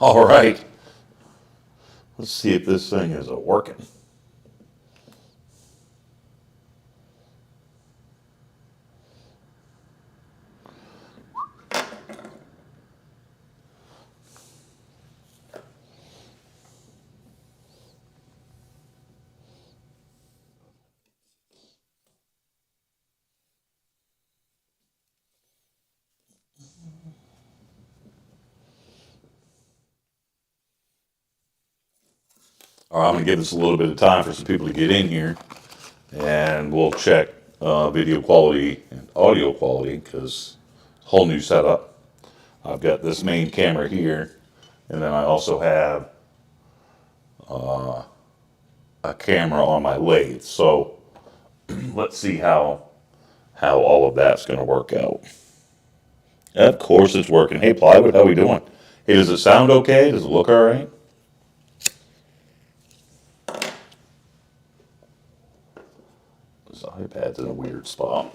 All right, let's see if this thing is working. All right, I'm gonna give this a little bit of time for some people to get in here, and we'll check video quality and audio quality because whole new setup. I've got this main camera here, and then I also have a camera on my lathe. So let's see how all of that's going to work out. Of course, it's working. Hey, Plywood, how we doing? Hey, does it sound okay? Does it look all right? This iPad's in a weird spot.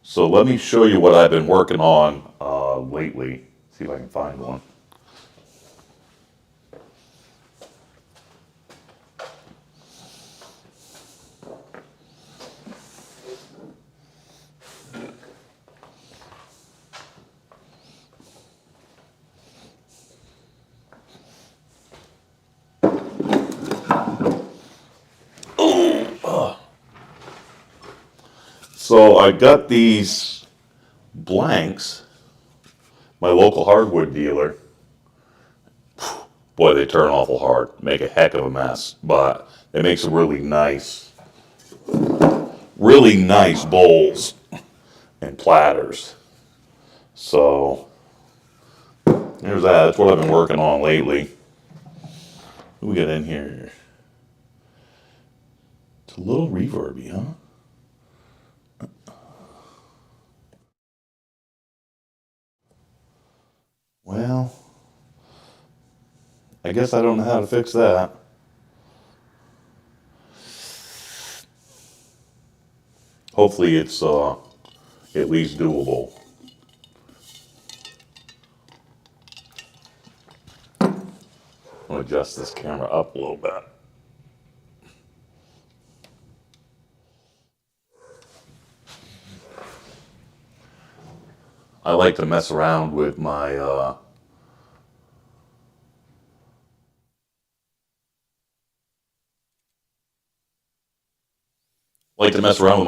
So let me show you what I've been working on lately. See if I can find one. So I got these blanks, my local hardwood dealer. Boy, they turn awful hard, make a heck of a mess, but it makes really nice bowls and platters. So there's that. That's what I've been working on lately. What we got in here? It's a little reverby, huh? Well, I guess I don't know how to fix that. Hopefully it's at least doable. I'm gonna adjust this camera up a little bit. I like to mess around with my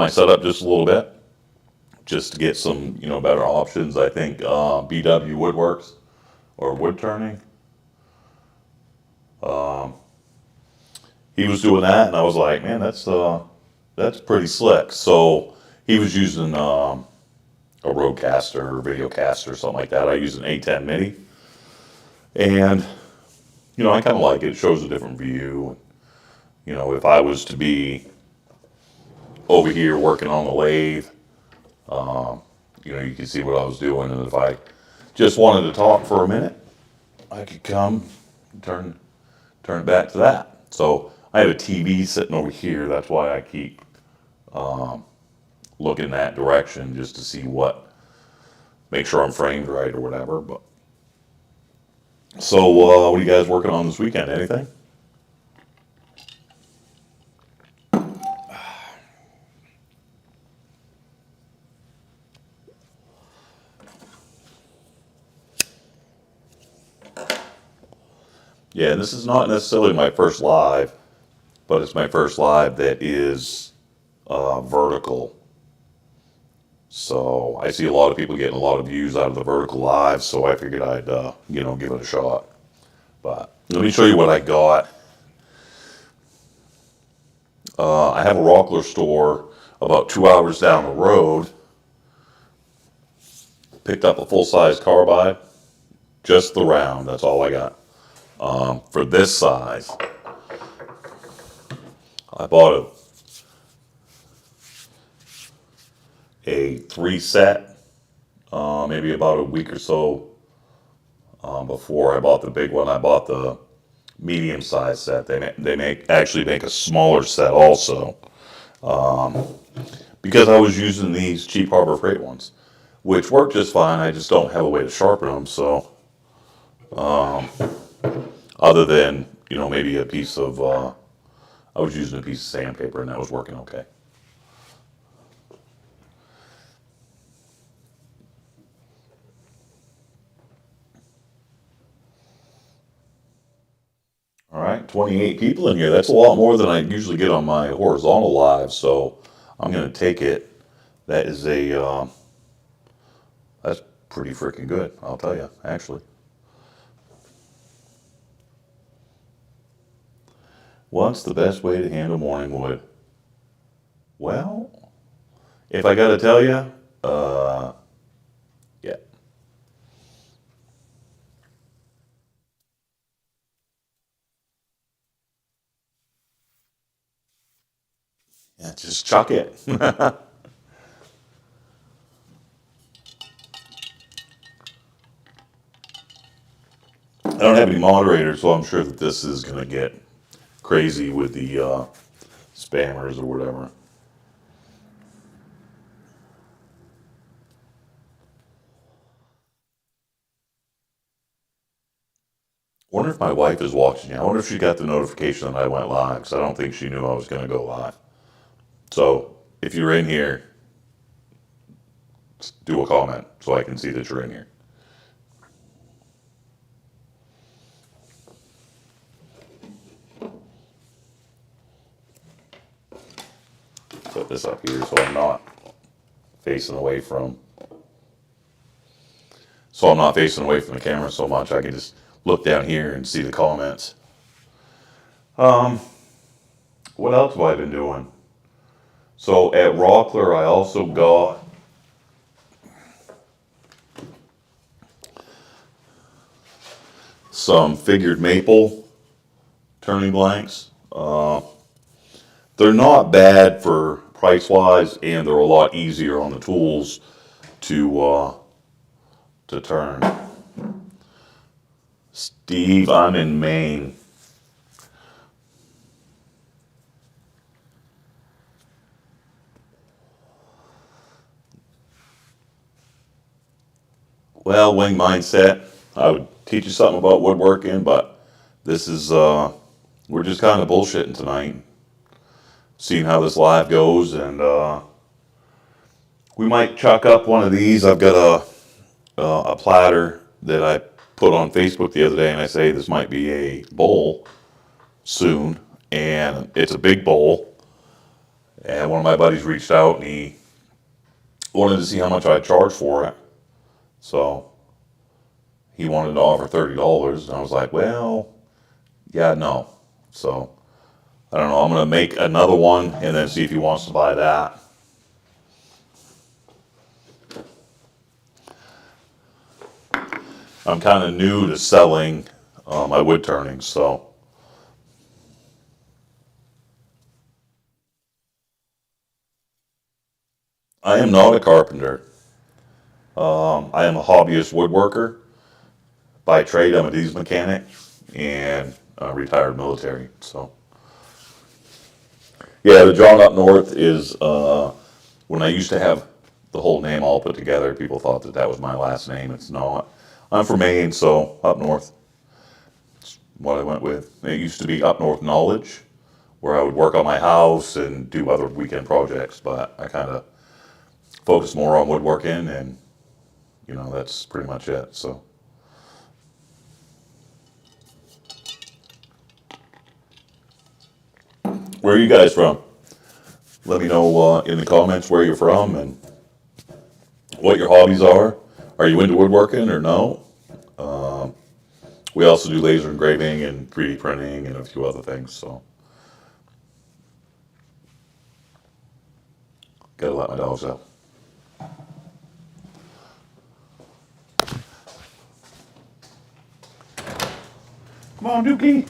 setup just a little bit, just to get some better options. I think BW Woodworks or wood turning. He was doing that, and I was like, man, that's pretty slick. So he was using a Rodecaster or Videocaster or something like that. I use an A10 Mini, and I kind of like it. It shows a different view. If I was to be over here working on the lathe, you can see what I was doing, and if I just wanted to talk for a minute, I could come and turn it back to that. So I have a TV sitting over here. That's why I keep looking that direction just to see make sure I'm framed right or whatever. But so, what are you guys working on this weekend? Anything? Yeah, this is not necessarily my first live, but it's my first live that is vertical. So I see a lot of people getting a lot of views out of the vertical live, so I figured I'd give it a shot. But let me show you what I got. I have a Rockler store about 2 hours down the road. Picked up a full-size carbide, just the round. That's all I got. For this size, I bought a three set, maybe about a week or so before I bought the big one. I bought the medium size set. They actually make a smaller set also, because I was using these cheap Harbor Freight ones, which work just fine. I just don't have a way to sharpen them. So, other than, maybe a piece of, I was using a piece of sandpaper and that was working okay. All right, 28 people in here. That's a lot more than I usually get on my horizontal live. So I'm going to take it. That is that's pretty freaking good, I'll tell you, actually. What's the best way to handle morning wood? Well, if I got to tell you, yeah. Yeah, just chuck it. I don't have any moderators, so I'm sure that this is going to get crazy with the spammers or whatever. Wonder if my wife is watching. I wonder if she got the notification that I went live, because I don't think she knew I was going to go live. So if you're in here, do a comment so I can see that you're in here. Put this up here so I'm not facing away from. So I'm not facing away from the camera so much. I can just look down here and see the comments. What else have I been doing? So at Rockler, I also got some figured maple turning blanks. They're not bad for price wise, and they're a lot easier on the tools to turn. Steve, I'm in Maine. Well, wing mindset. I would teach you something about woodworking, but this is we're just kind of bullshitting tonight, seeing how this live goes, and we might chuck up one of these. I've got a platter that I put on Facebook the other day, and I say this might be a bowl soon, and it's a big bowl. And one of my buddies reached out and he wanted to see how much I'd charge for it. So he wanted to offer $30, and I was like, well, yeah, no. So I don't know. I'm gonna make another one and then see if he wants to buy that. I'm kind of new to selling my wood turnings, so I am not a carpenter. I am a hobbyist woodworker. By trade, I'm a diesel mechanic and a retired military. So, yeah, the John up north is when I used to have the whole name all put together. People thought that that was my last name. It's not. I'm from Maine, so up north. It's what I went with. It used to be Up North Knowledge, where I would work on my house and do other weekend projects. But I kind of focus more on woodworking, and that's pretty much it. So. Where are you guys from? Let me know in the comments where you're from and what your hobbies are. Are you into woodworking or no? We also do laser engraving and 3D printing and a few other things. So, gotta let my dogs out. Come on, Dookie.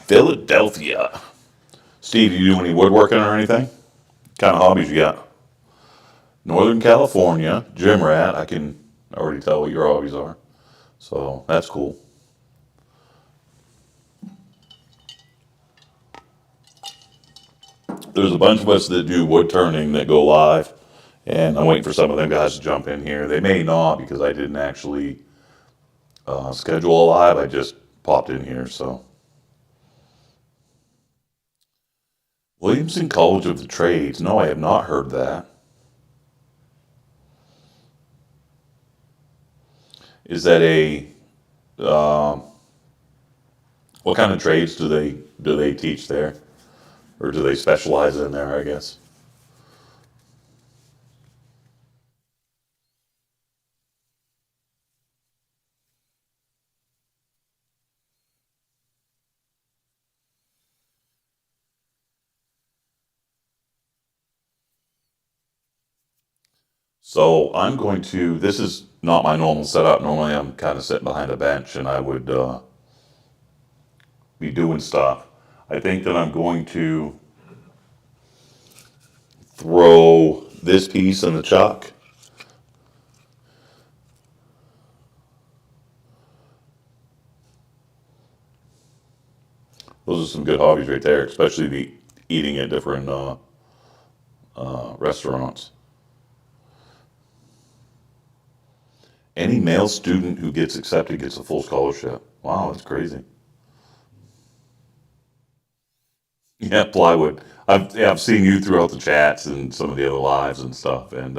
Philadelphia. Steve, you do any woodworking or anything? What kind of hobbies you got? Northern California, gym rat. I can already tell what your hobbies are. So that's cool. There's a bunch of us that do wood turning that go live, and I'm waiting for some of them guys to jump in here. They may not because I didn't actually schedule a live. I just popped in here. So Williamson College of the Trades. No, I have not heard that. Is that a what kind of trades do they teach there, or do they specialize in there? I guess. So I'm going to. This is not my normal setup. Normally, I'm kind of sitting behind a bench, and I would be doing stuff. I think that I'm going to throw this piece in the chuck. Those are some good hobbies right there, especially the eating at different restaurants. Any male student who gets accepted gets a full scholarship. Wow, that's crazy. Yeah, plywood. I've seen you throughout the chats and some of the other lives and stuff, and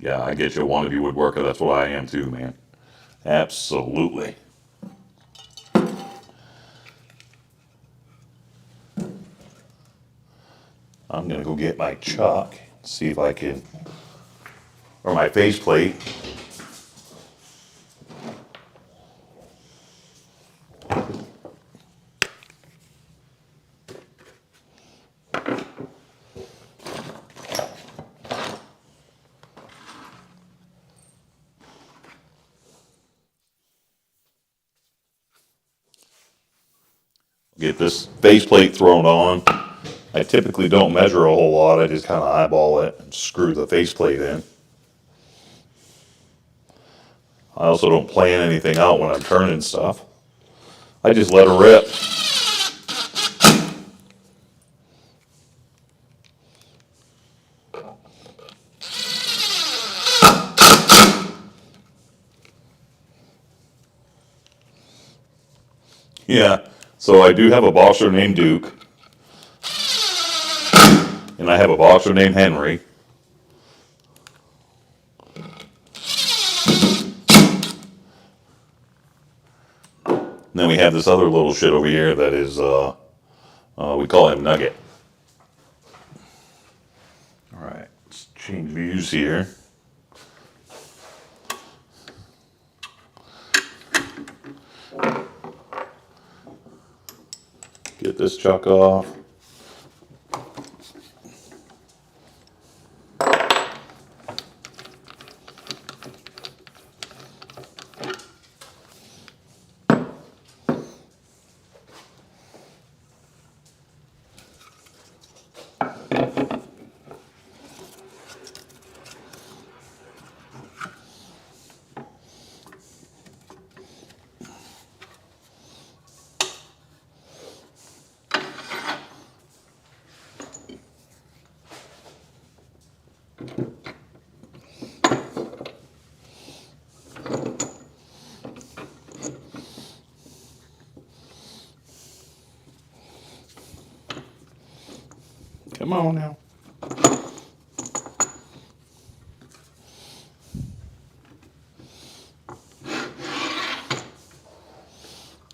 yeah, I get you. Want to be woodworker? That's what I am too, man. Absolutely. I'm gonna go get my chalk, see if I can, or my faceplate. Get this faceplate thrown on. I typically don't measure a whole lot. I just kind of eyeball it and screw the faceplate in. I also don't plan anything out when I'm turning stuff. I just let her rip. Yeah. So I do have a boxer named Duke, and I have a boxer named Henry. And then we have this other little shit over here that is, we call him Nugget. All right, let's change views here. Get this chuck off. Come on now.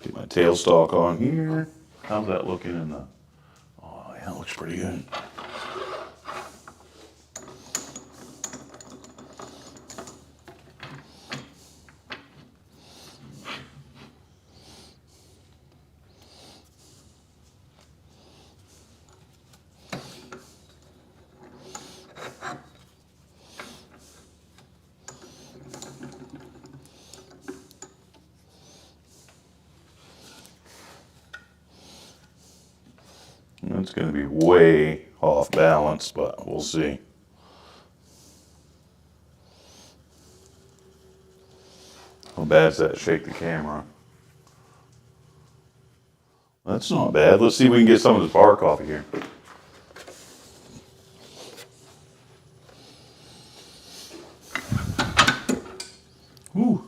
Get my tailstock on here. How's that looking in the... Oh, yeah, it looks pretty good. It's going to be way off balance, but we'll see. How bad is that to shake the camera? That's not bad. Let's see if we can get some of this bar coffee here. Woo.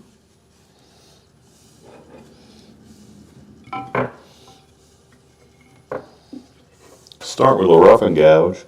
Start with a rough and gouge.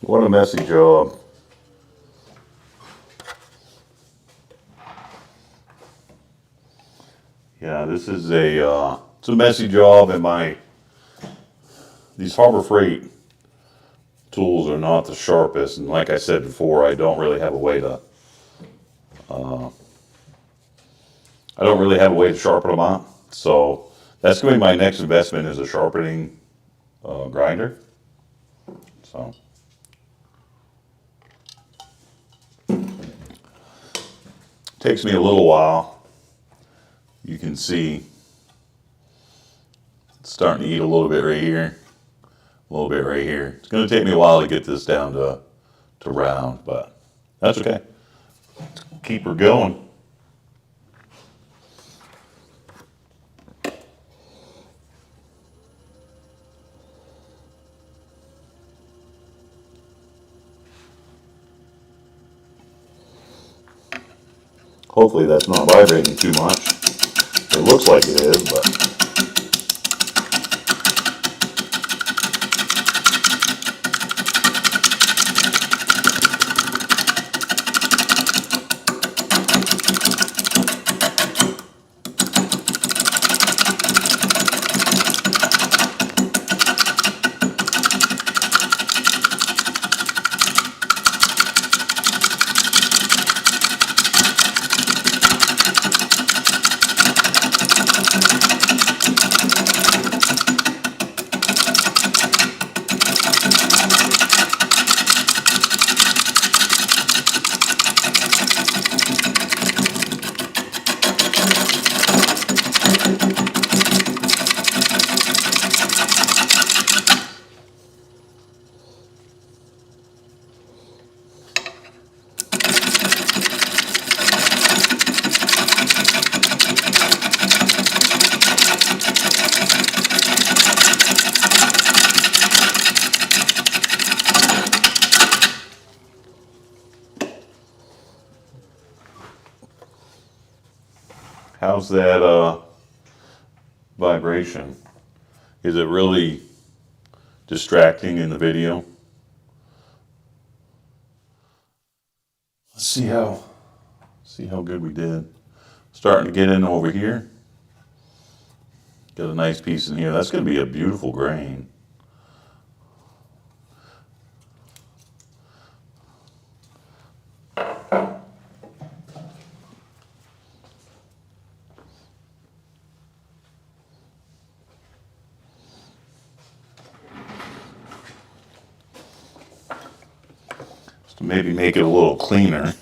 What a messy job. Yeah, this is it's a messy job, and these Harbor Freight tools are not the sharpest, and like I said before, I don't really have a way to sharpen them out. So that's going to be my next investment, is a sharpening grinder. So takes me a little while. You can see it's starting to eat a little bit right here, a little bit right here. It's going to take me a while to get this down to round, but that's okay. Keep her going. Hopefully that's not vibrating too much. It looks like it is, but how's that vibration? Is it really distracting in the video? Let's see how good we did. Starting to get in over here. Got a nice piece in here. That's going to be a beautiful grain. Just to maybe make it a little cleaner.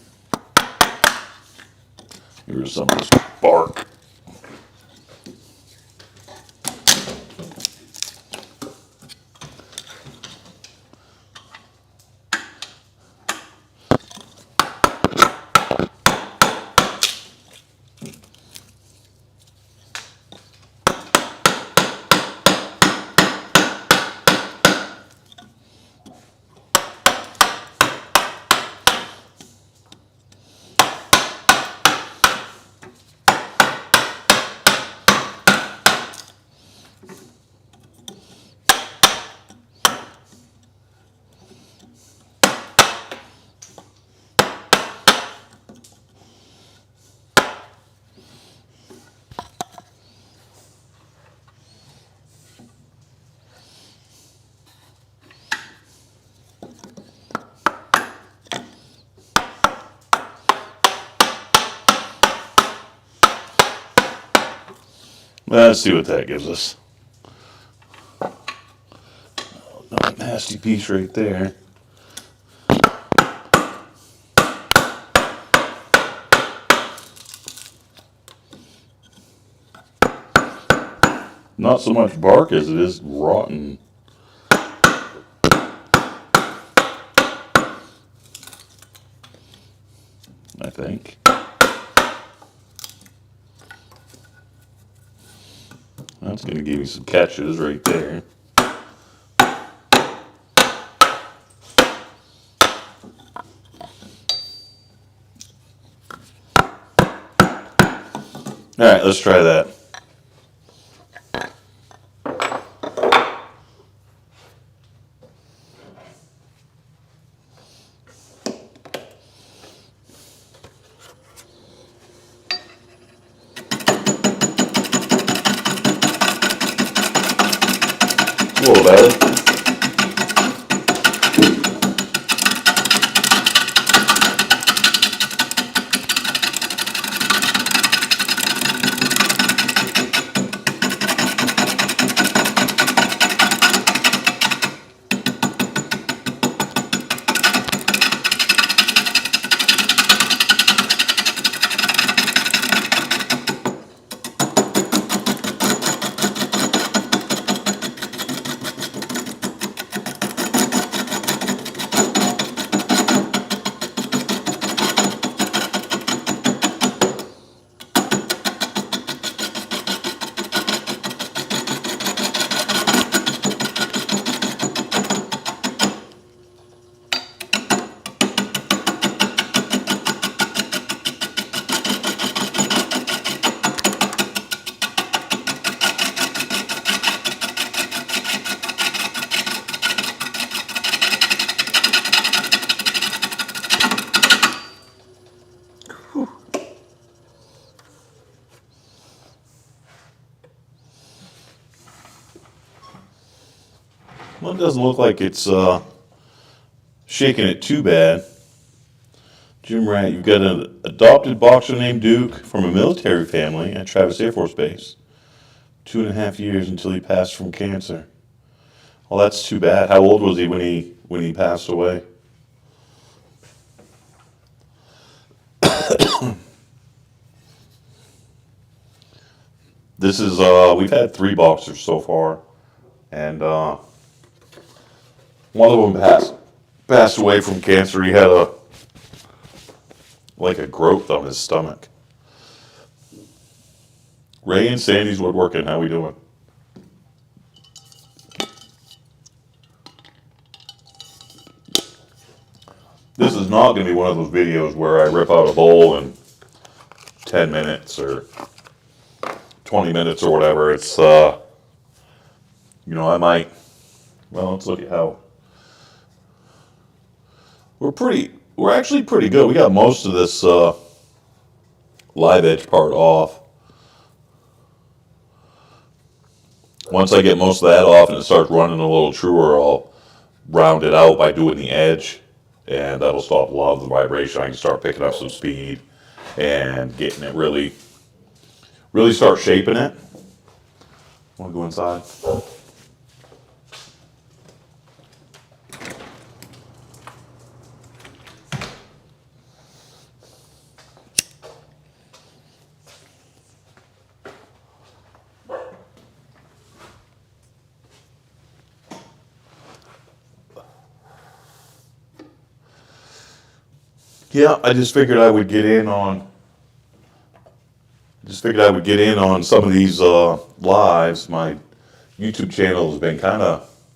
Here's some of this bark. Let's see what that gives us. Another nasty piece right there. Not so much bark as it is rotten. I think. That's going to give you some catches right there. All right, let's try that. A little better. Well, it doesn't look like it's shaking it too bad. Jim Rat, you've got an adopted boxer named Duke from a military family at Travis Air Force Base. 2.5 years until he passed from cancer. Well, that's too bad. How old was he when he passed away? This is we've had 3 boxers so far, and one of them passed away from cancer. He had a growth on his stomach. Ray and Sandy's Woodworking, how we doing? This is not going to be one of those videos where I rip out a bowl in 10 minutes or 20 minutes or whatever. It's, I might, well, let's look at how, we're actually pretty good. We got most of this live edge part off. Once I get most of that off and it starts running a little truer, I'll round it out by doing the edge, and that'll stop a lot of the vibration. I can start picking up some speed and getting it really start shaping it. Want to go inside? Yeah, I just figured I would get in on. Some of these lives. My YouTube channel has been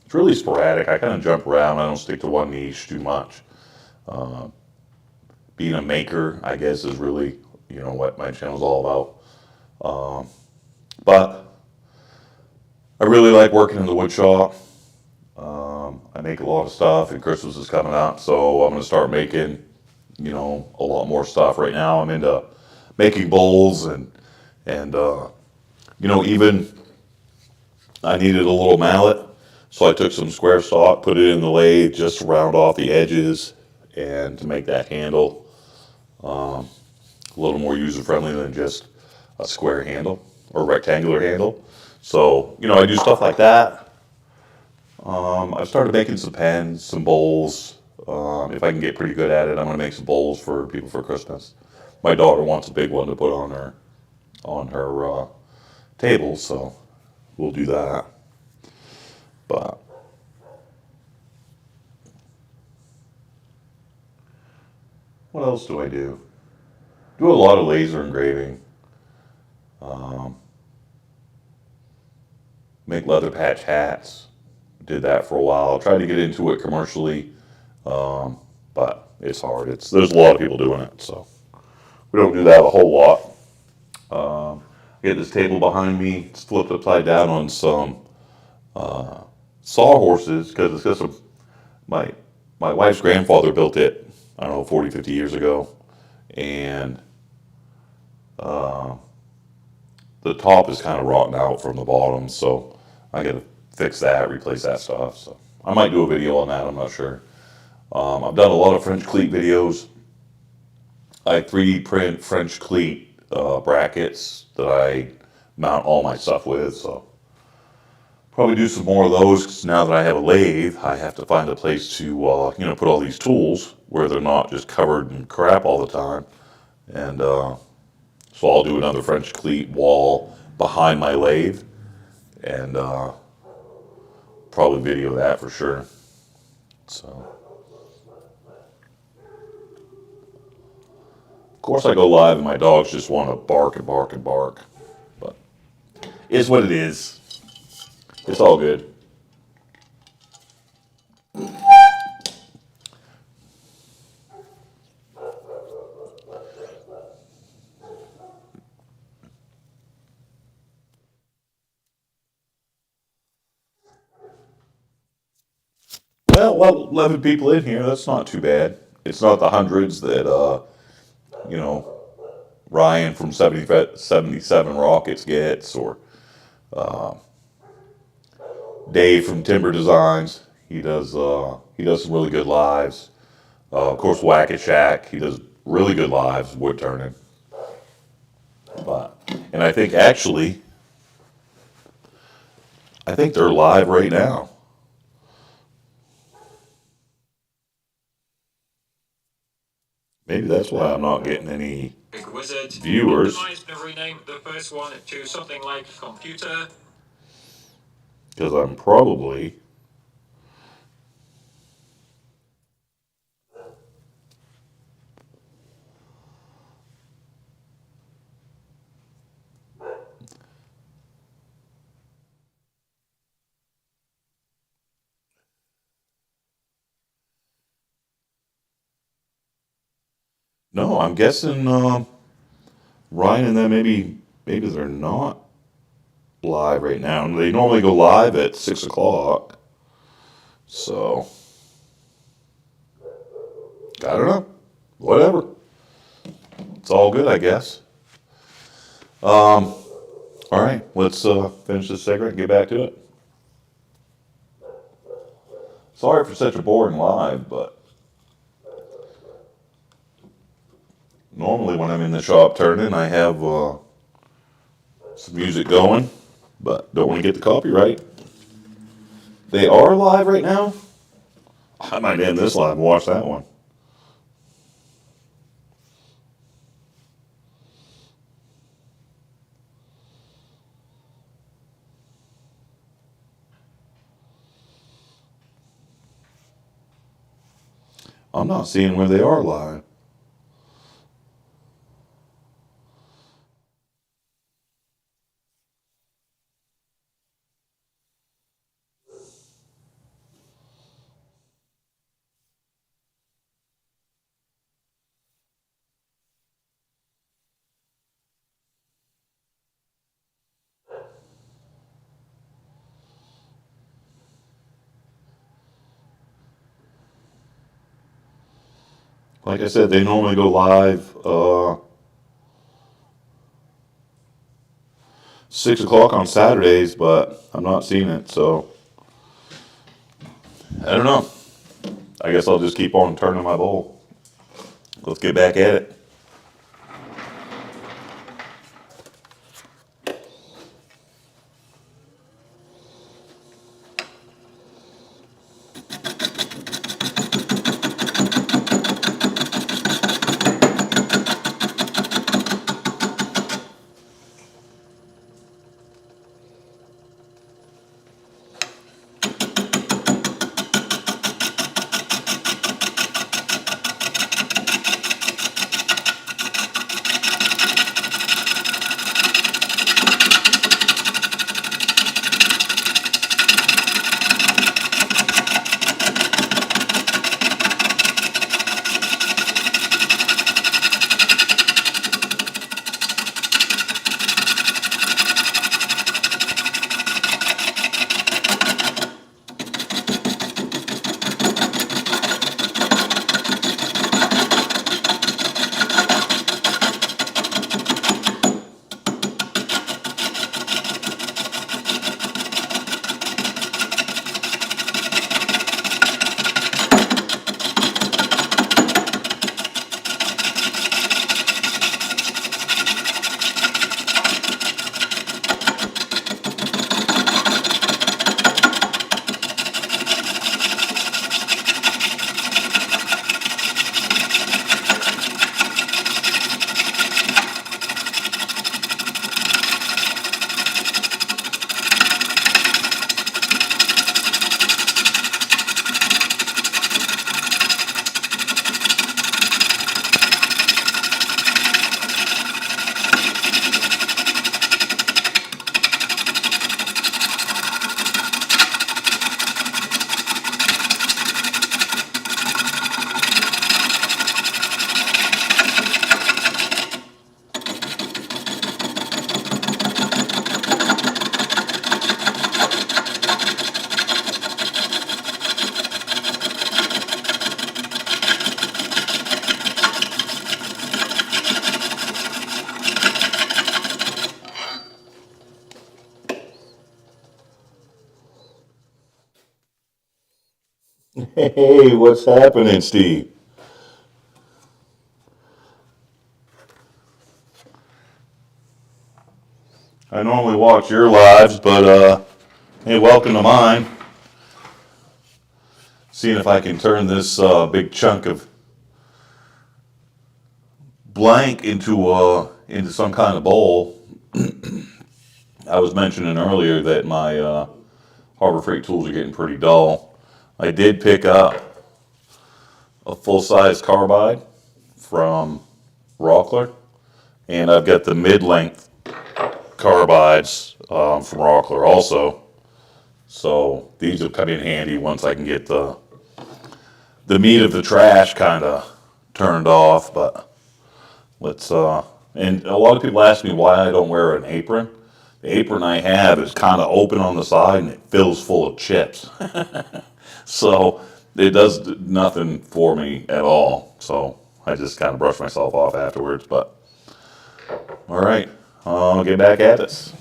it's really sporadic. I kind of jump around. I don't stick to one niche too much. Being a maker, I guess, is really, what my channel's all about. But I really like working in the wood shop. I make a lot of stuff, and Christmas is coming up, so I'm going to start making, a lot more stuff. Right now I'm into making bowls and even I needed a little mallet, so I took some square stock, put it in the lathe just to round off the edges and to make that handle a little more user friendly than just a square handle. or rectangular handle. So, I do stuff like that. I've started making some pens, some bowls. If I can get pretty good at it, I'm going to make some bowls for people for Christmas. My daughter wants a big one to put on her table, so we'll do that. But what else do I do? Do a lot of laser engraving. Make leather patch hats. Did that for a while. Tried to get into it commercially, but it's hard. There's a lot of people doing it, so we don't do that a whole lot. I get this table behind me. It's flipped upside down on some sawhorses because it's got some. My my wife's grandfather built it. I don't know, 40, 50 years ago, and the top is kind of rotten out from the bottom, so I got to fix that, replace that stuff. So I might do a video on that. I'm not sure. I've done a lot of French cleat videos. I 3D print French cleat brackets that I mount all my stuff with. So probably do some more of those 'cause now that I have a lathe, I have to find a place to put all these tools where they're not just covered in crap all the time. And so I'll do another French cleat wall behind my lathe and probably video that for sure. So, of course, I go live and my dogs just want to bark and bark and bark. But it's what it is. It's all good. Well, 11 people in here, that's not too bad. It's not the hundreds that, you know, Ryan from 77 Rockets gets, or Dave from Timber Designs. He does some really good lives. Of course, Whack a Shack. He does really good lives, wood turning. And I think they're live right now. Maybe that's why I'm not getting any Big wizard. viewers, Optimized and renamed the first one to something like computer. because I'm probably. No, I'm guessing Ryan and them maybe they're not live right now. They normally go live at 6 o'clock. So I don't know. Whatever. It's all good, I guess. All right, let's finish this segment and get back to it. Sorry for such a boring live, but normally when I'm in the shop turning, I have some music going, but don't want to get the copyright. They are live right now. I might end this live and watch that one. I'm not seeing where they are live. Like I said, they normally go live 6 o'clock on Saturdays, but I'm not seeing it, so I don't know. I guess I'll just keep on turning my bowl. Let's get back at it. Hey, what's happening, Steve? I normally watch your lives, but hey, welcome to mine. Seeing if I can turn this big chunk of blank into some kind of bowl. I was mentioning earlier that my Harbor Freight tools are getting pretty dull. I did pick up a full-size carbide from Rockler, and I've got the mid-length carbides from Rockler also. So these will come in handy once I can get the meat of the trash kind of turned off. But let's and a lot of people ask me why I don't wear an apron. The apron I have is kind of open on the side and it fills full of chips. So it does nothing for me at all. So I just kind of brush myself off afterwards. But all right, I'll get back at this.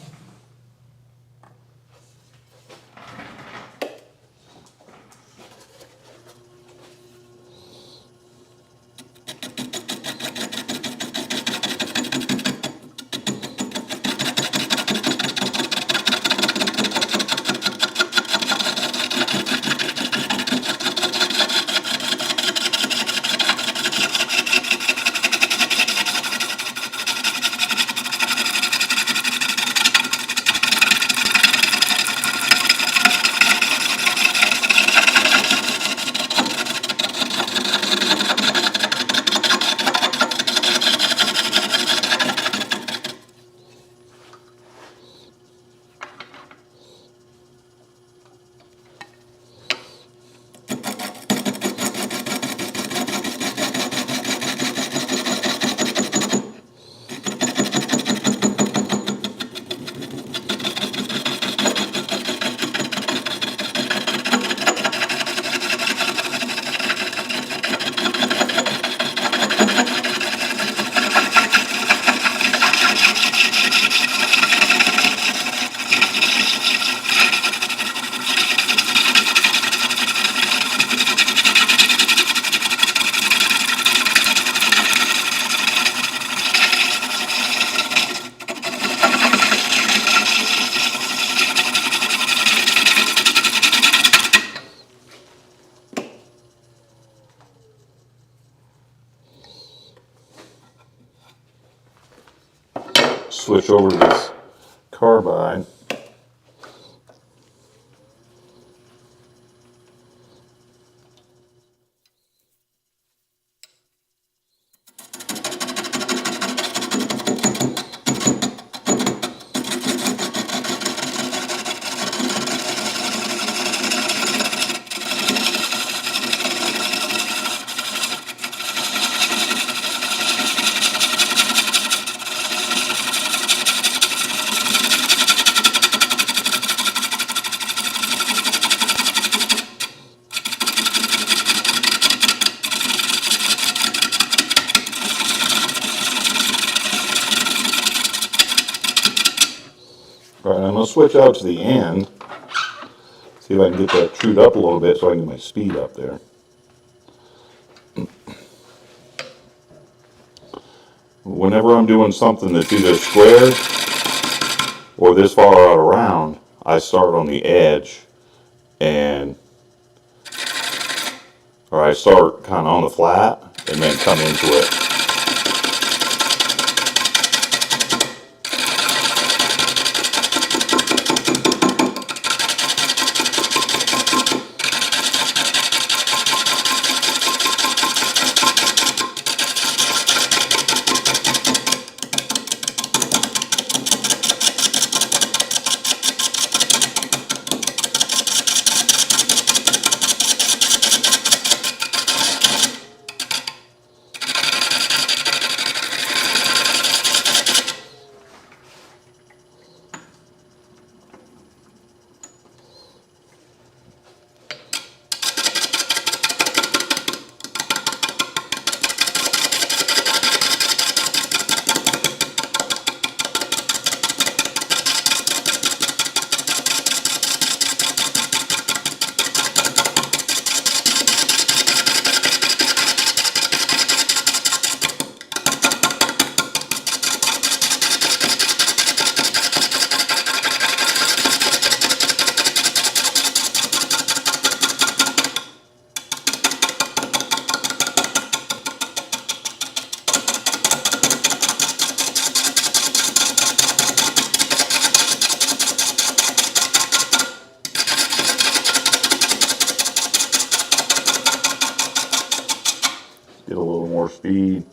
Switch over to this carbide. All right, I'm going to switch out to the end. See if I can get that trued up a little bit so I can get my speed up there. Whenever I'm doing something that's either square or this far out around, I start on the edge and, or I start kind of on the flat and then come into it. Get a little more speed.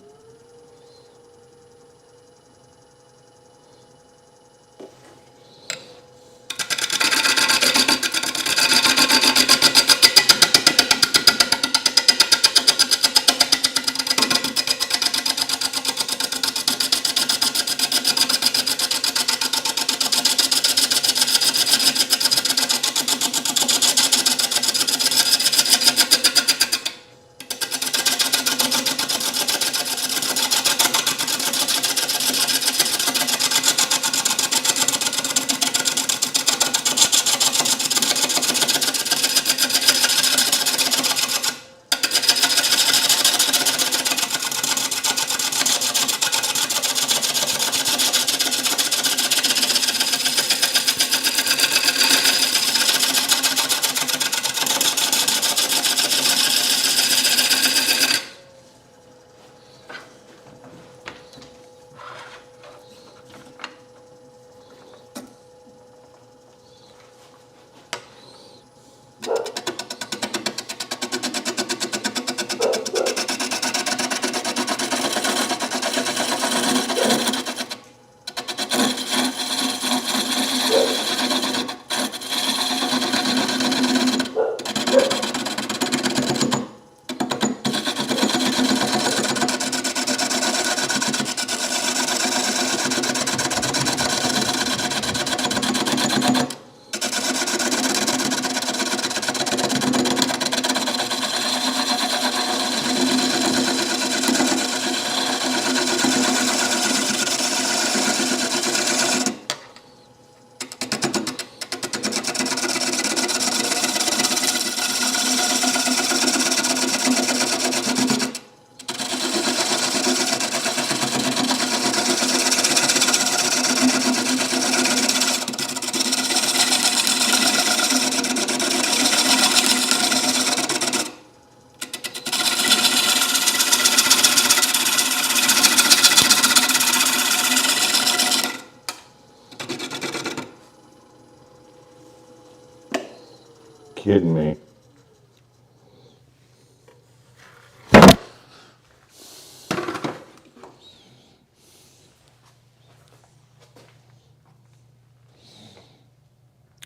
Kidding me.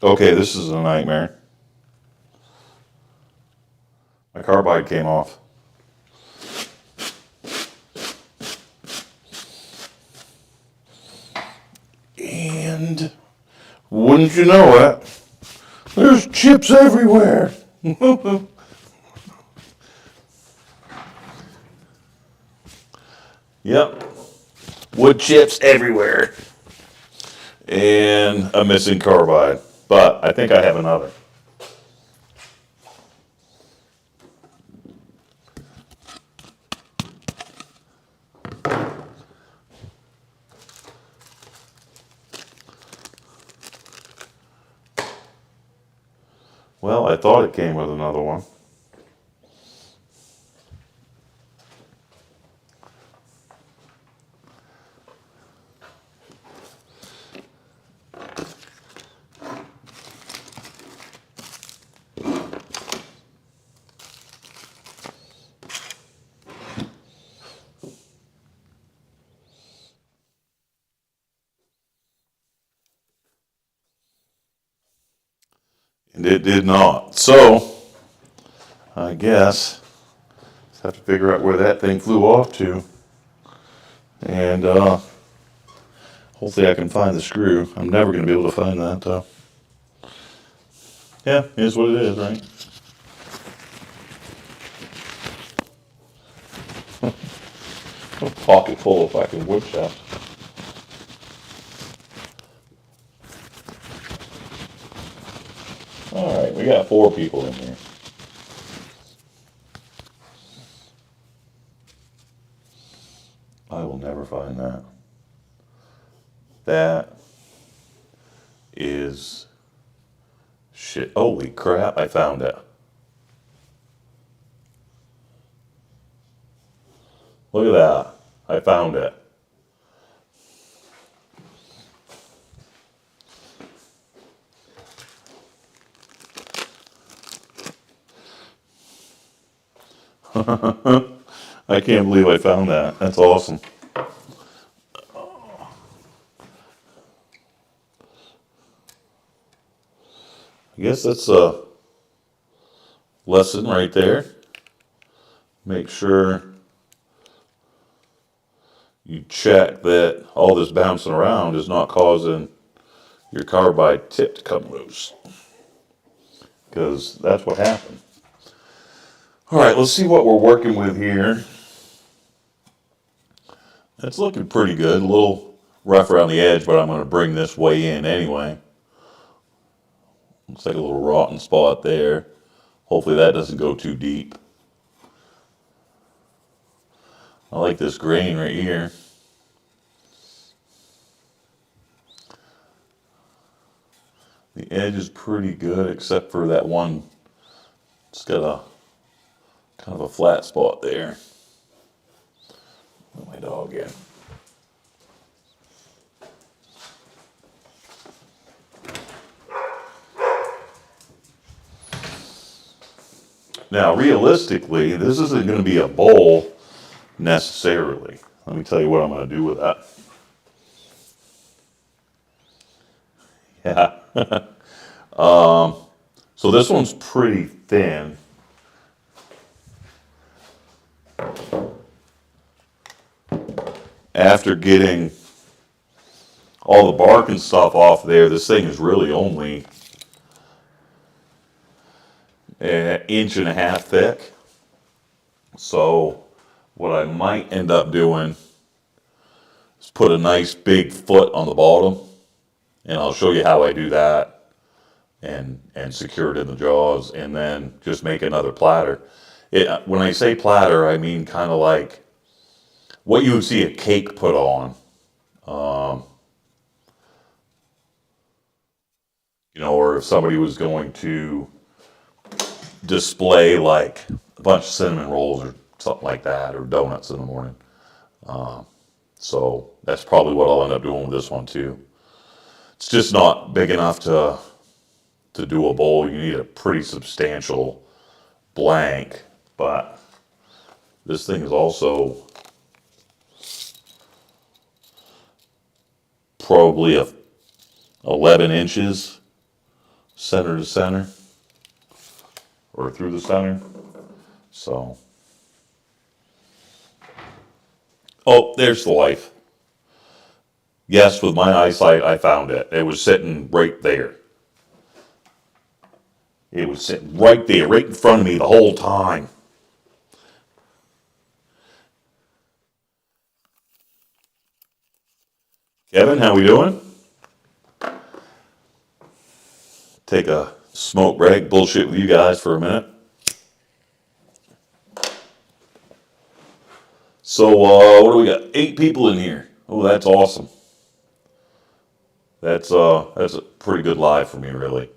Okay, this is a nightmare. My carbide came off. And wouldn't you know it, there's chips everywhere. Yep, wood chips everywhere. And a missing carbide. But I think I have another. Well, I thought it came with another one. And it did not. So, I guess just have to figure out where that thing flew off to. And hopefully I can find the screw. I'm never going to be able to find that though. Yeah, here's what it is, right? A pocket full of fucking wood chips. Alright, we got 4 people in here. I will never find that. That is shit. Holy crap, I found it. Look at that. I found it. I can't believe I found that. That's awesome. I guess that's a lesson right there. Make sure you check that all this bouncing around is not causing your carbide tip to come loose, because that's what happened. All right, let's see what we're working with here. It's looking pretty good. A little rough around the edge, but I'm going to bring this way in anyway. Looks like a little rotten spot there. Hopefully that doesn't go too deep. I like this grain right here. The edge is pretty good, except for that one. It's got a kind of a flat spot there. Let my dog in. Now, realistically, this isn't going to be a bowl necessarily. Let me tell you what I'm going to do with that. Yeah. So this one's pretty thin. After getting all the bark and stuff off there, this thing is really only an inch and a half thick. So what I might end up doing is put a nice big foot on the bottom, and I'll show you how I do that, and secure it in the jaws, and then just make another platter. When I say platter, I mean kind of like what you would see a cake put on. Or if somebody was going to display like a bunch of cinnamon rolls or something like that, or donuts in the morning. So that's probably what I'll end up doing with this one too. It's just not big enough to do a bowl. You need a pretty substantial blank, but this thing is also probably 11 inches center to center, or through the center. So, oh, there's the life. Yes, with my eyesight, I found it. It was sitting right there. It was sitting right there, right in front of me the whole time. Kevin, how we doing? Take a smoke break, bullshit with you guys for a minute. So, what do we got? 8 people in here. Oh, that's awesome. That's a pretty good live for me, really.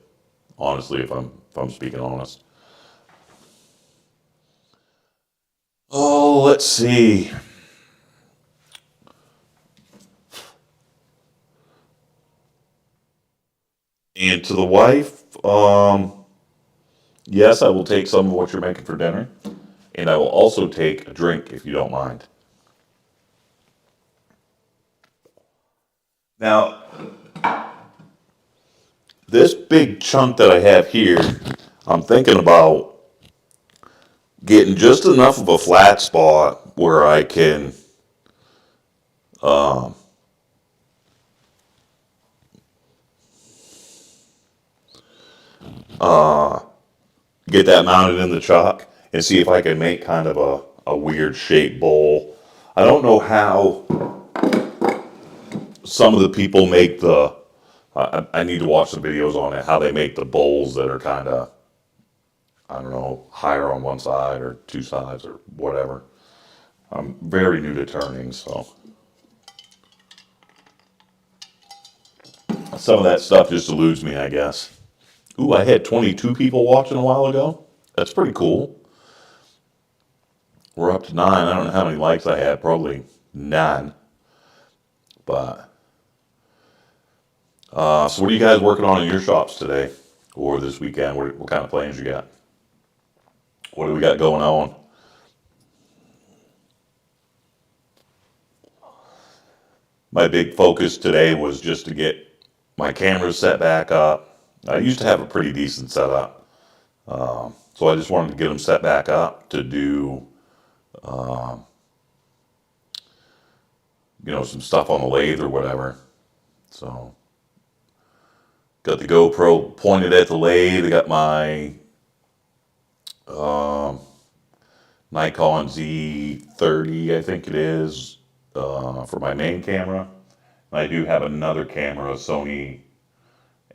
Honestly, if I'm speaking honest. Oh, let's see. And to the wife, yes, I will take some of what you're making for dinner, and I will also take a drink if you don't mind. Now, this big chunk that I have here, I'm thinking about getting just enough of a flat spot where I can get that mounted in the chuck and see if I can make kind of a weird shaped bowl. I don't know how some of the people make I need to watch some videos on it, how they make the bowls that are kind of, I don't know, higher on one side or 2 sides or whatever. I'm very new to turning, so some of that stuff just eludes me, I guess. Ooh, I had 22 people watching a while ago. That's pretty cool. We're up to 9. I don't know how many likes I had, probably 9. But, so what are you guys working on in your shops today or this weekend? What kind of plans you got? What do we got going on? my big focus today was just to get my cameras set back up. I used to have a pretty decent setup, so I just wanted to get them set back up to do, some stuff on the lathe or whatever. So got the GoPro pointed at the lathe. I got my Nikon Z30, I think it is, for my main camera. And I do have another camera, a Sony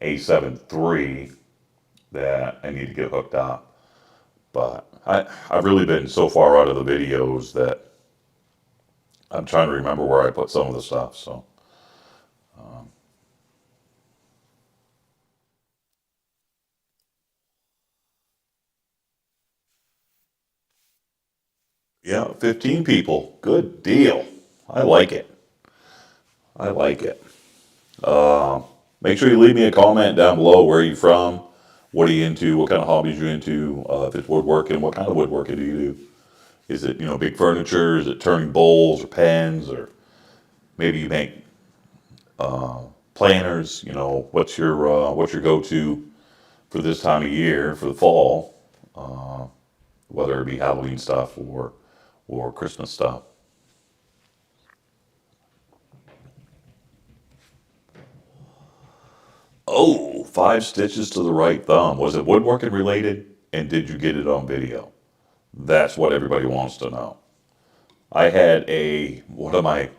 A7 III, that I need to get hooked up. But I've really been so far out of the videos that I'm trying to remember where I put some of the stuff. So, yeah, 15 people. Good deal. I like it. I like it. Make sure you leave me a comment down below. Where are you from? What are you into? What kind of hobbies you into? If it's woodworking, what kind of woodworking do you do? Is it, big furniture? Is it turning bowls or pens? Or maybe you make planners? What's your go-to for this time of year, for the fall, whether it be Halloween stuff or Christmas stuff. Oh, 5 stitches to the right thumb. Was it woodworking related? And did you get it on video? That's what everybody wants to know. I had a, what am I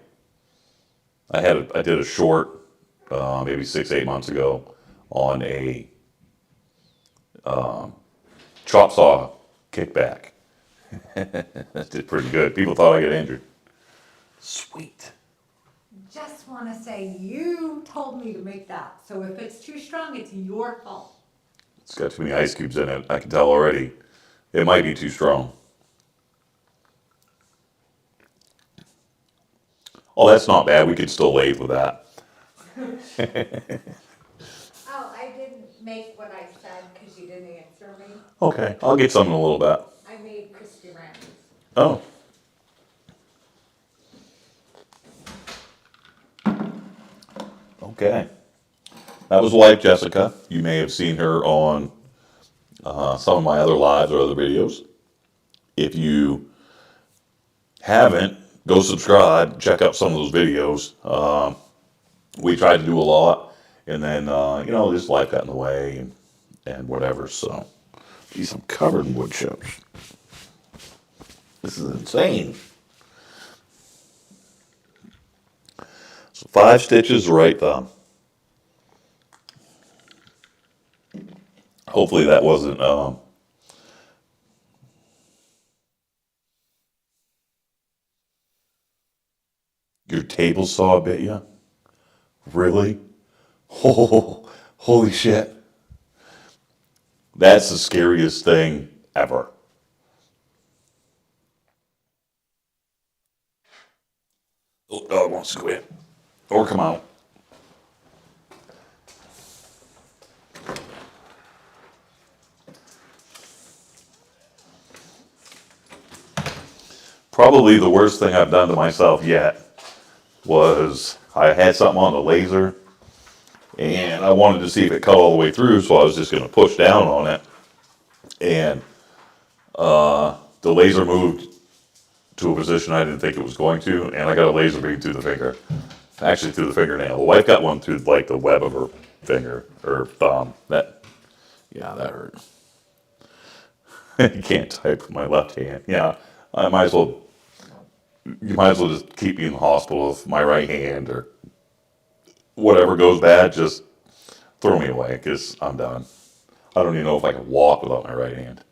did a short, maybe 6, 8 months ago on a chop saw kickback. That did pretty good. People thought I got injured. Sweet. Just want to say you told me to make that. So if it's too strong, it's your fault. It's got too many ice cubes in it. I can tell already. It might be too strong. Oh, that's not bad. We could still lathe with that. Oh, I didn't make what I said because you didn't answer me. Okay, I'll get some in a little bit. I made crispy rounds. Oh. Okay. That was Wife Jessica. You may have seen her on some of my other lives or other videos. If you haven't, go subscribe, check out some of those videos. We tried to do a lot, and then, just life got in the way and whatever. So, geez, I'm covered in wood chips. This is insane. So 5 stitches, right thumb. Hopefully that wasn't your table saw bit you. Really? Oh, holy shit! That's the scariest thing ever. Oh, dog wants to go in or come out. Probably the worst thing I've done to myself yet was I had something on the laser and I wanted to see if it cut all the way through, so I was just going to push down on it, and the laser moved to a position I didn't think it was going to, and I got a laser beam through the finger, actually through the fingernail. The wife got one through like the web of her finger or thumb. Yeah, that hurt. You can't type with my left hand. Yeah, I might as well. You might as well just keep me in the hospital with my right hand, or whatever goes bad, just throw me away because I'm done. I don't even know if I can walk without my right hand.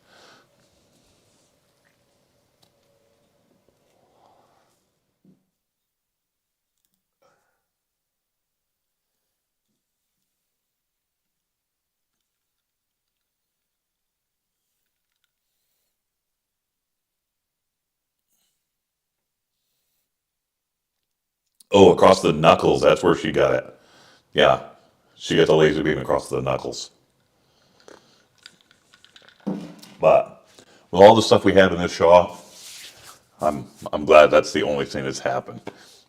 Oh, across the knuckles, that's where she got it. Yeah, she got the laser beam across the knuckles. But with all the stuff we have in this shop, I'm glad that's the only thing that's happened.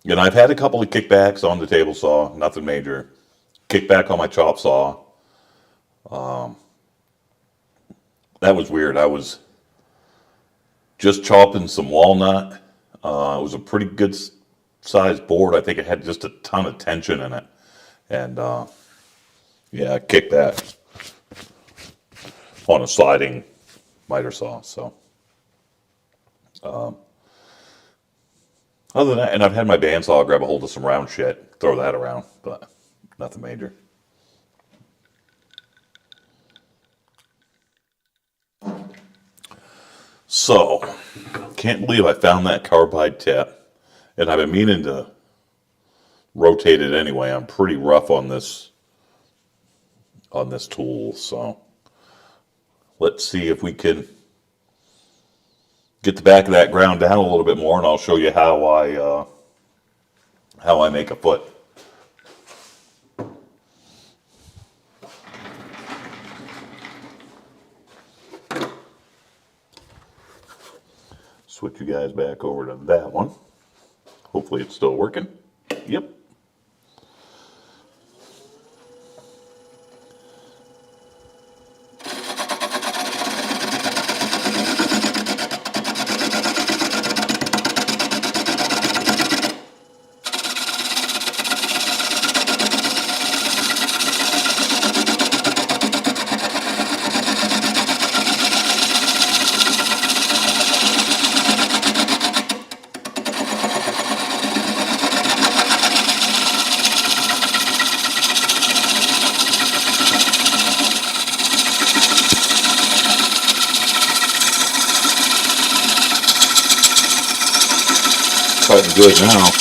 And I've had a couple of kickbacks on the table saw, nothing major. Kickback on my chop saw. That was weird. I was just chopping some walnut. It was a pretty good sized board. I think it had just a ton of tension in it. And yeah, I kicked that on a sliding miter saw. So other than that, and I've had my bandsaw grab a hold of some round shit, throw that around, but nothing major. So, can't believe I found that carbide tip, and I've been meaning to rotate it anyway. I'm pretty rough on this tool, so let's see if we can get the back of that ground down a little bit more, and I'll show you how I make a foot. Switch you guys back over to that one. Hopefully it's still working. Yep. Cutting good now.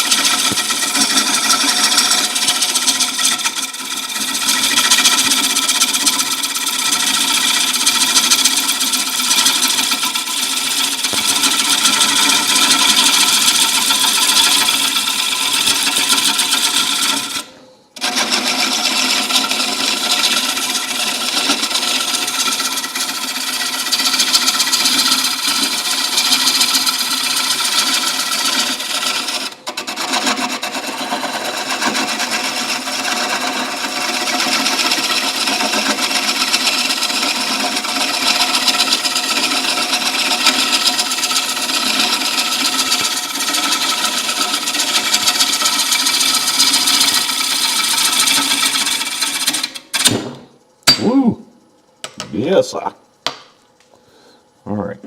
Woo! Yes, sir. All right.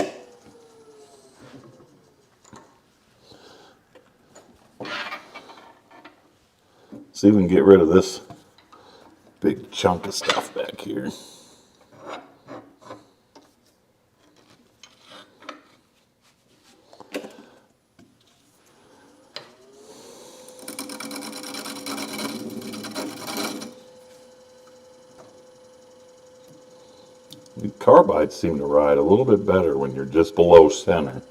See if we can get rid of this big chunk of stuff back here. The carbides seem to ride a little bit better when you're just below center.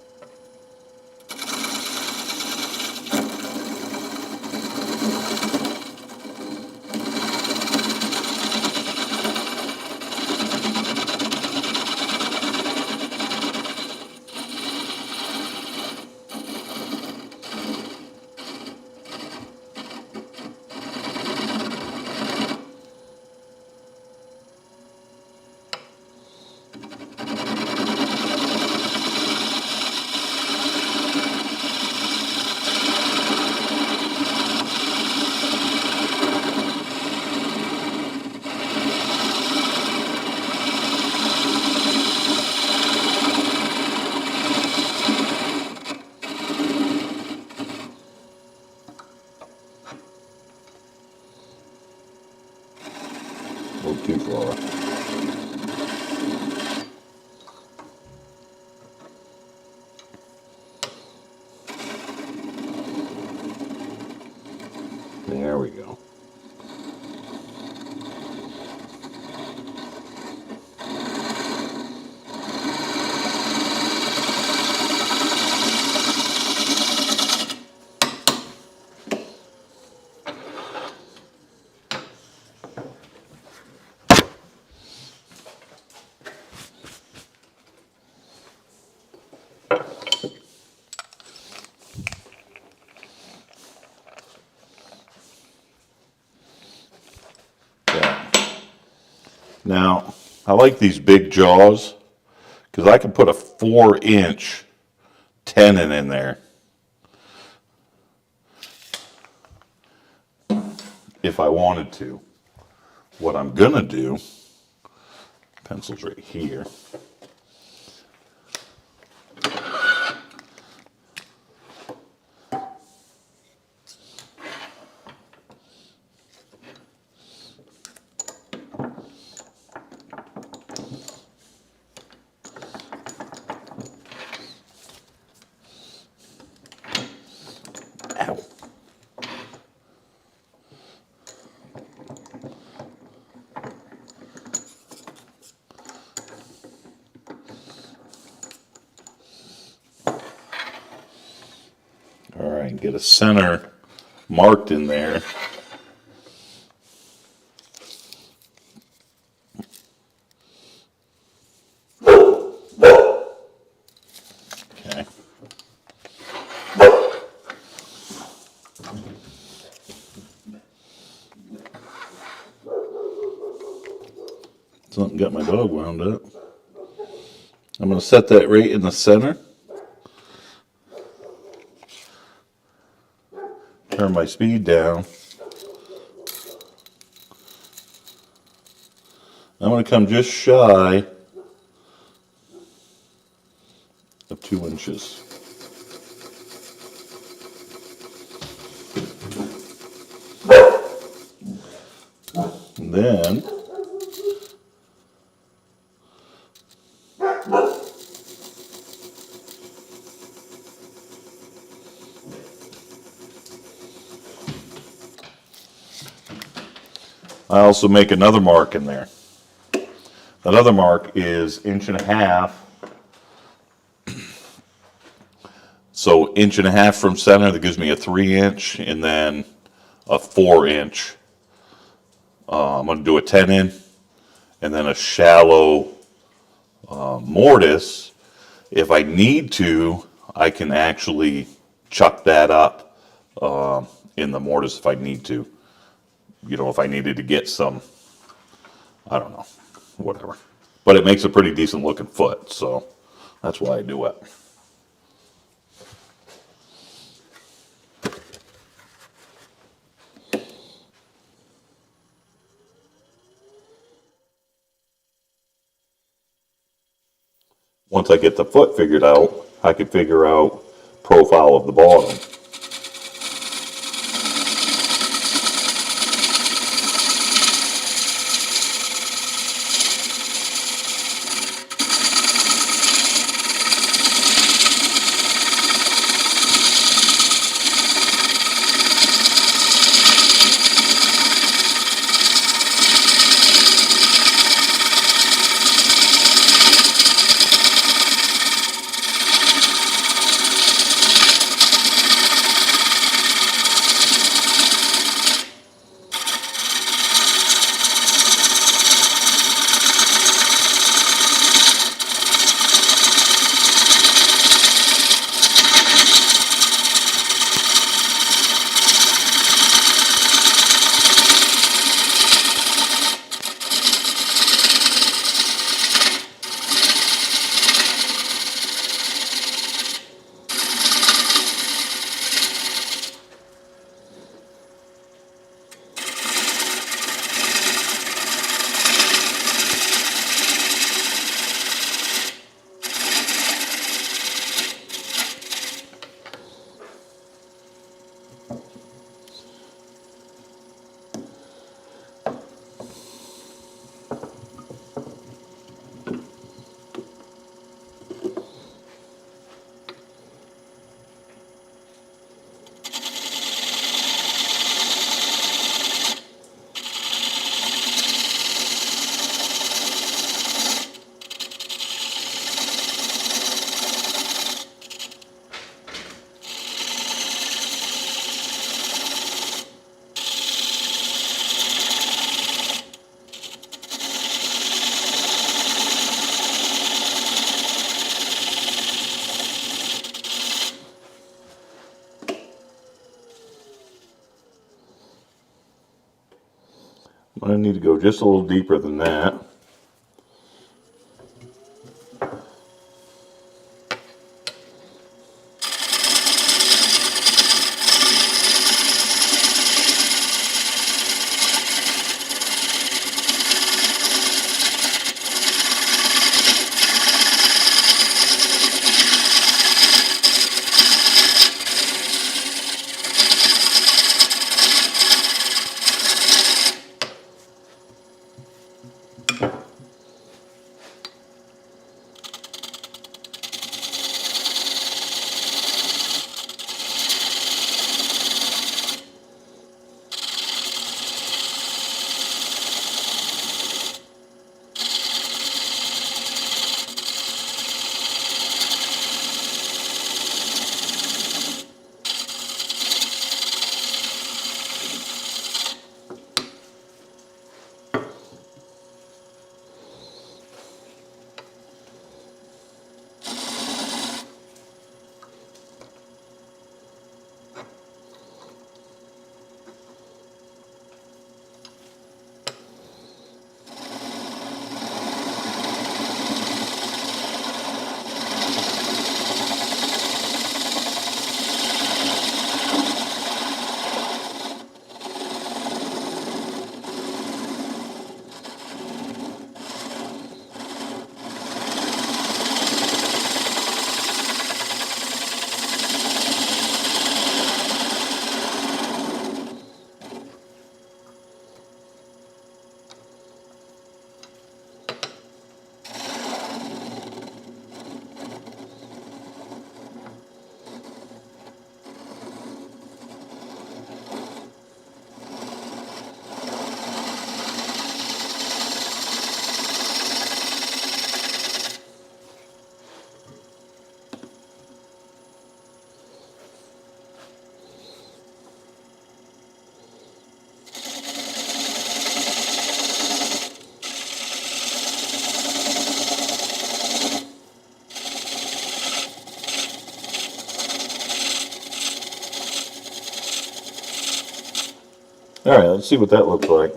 A little too far. There we go. Now, I like these big jaws because I can put a 4-inch tenon in there if I wanted to. What I'm gonna do, pencil's right here. Ow. All right, get a center marked in there. Okay. Something got my dog wound up. I'm going to set that right in the center. Turn my speed down. I'm going to come just shy of 2 inches. And then I also make another mark in there. That other mark is 1.5 inches. So 1.5 inches from center, that gives me a 3-inch, and then a 4-inch. I'm going to do a tenon, and then a shallow mortise. If I need to, I can actually chuck that up in the mortise if I need to. You know, if I needed to get some, I don't know, whatever. But it makes a pretty decent looking foot, so that's why I do it. Once I get the foot figured out, I can figure out profile of the bottom. I need to go just a little deeper than that. All right, let's see what that looks like.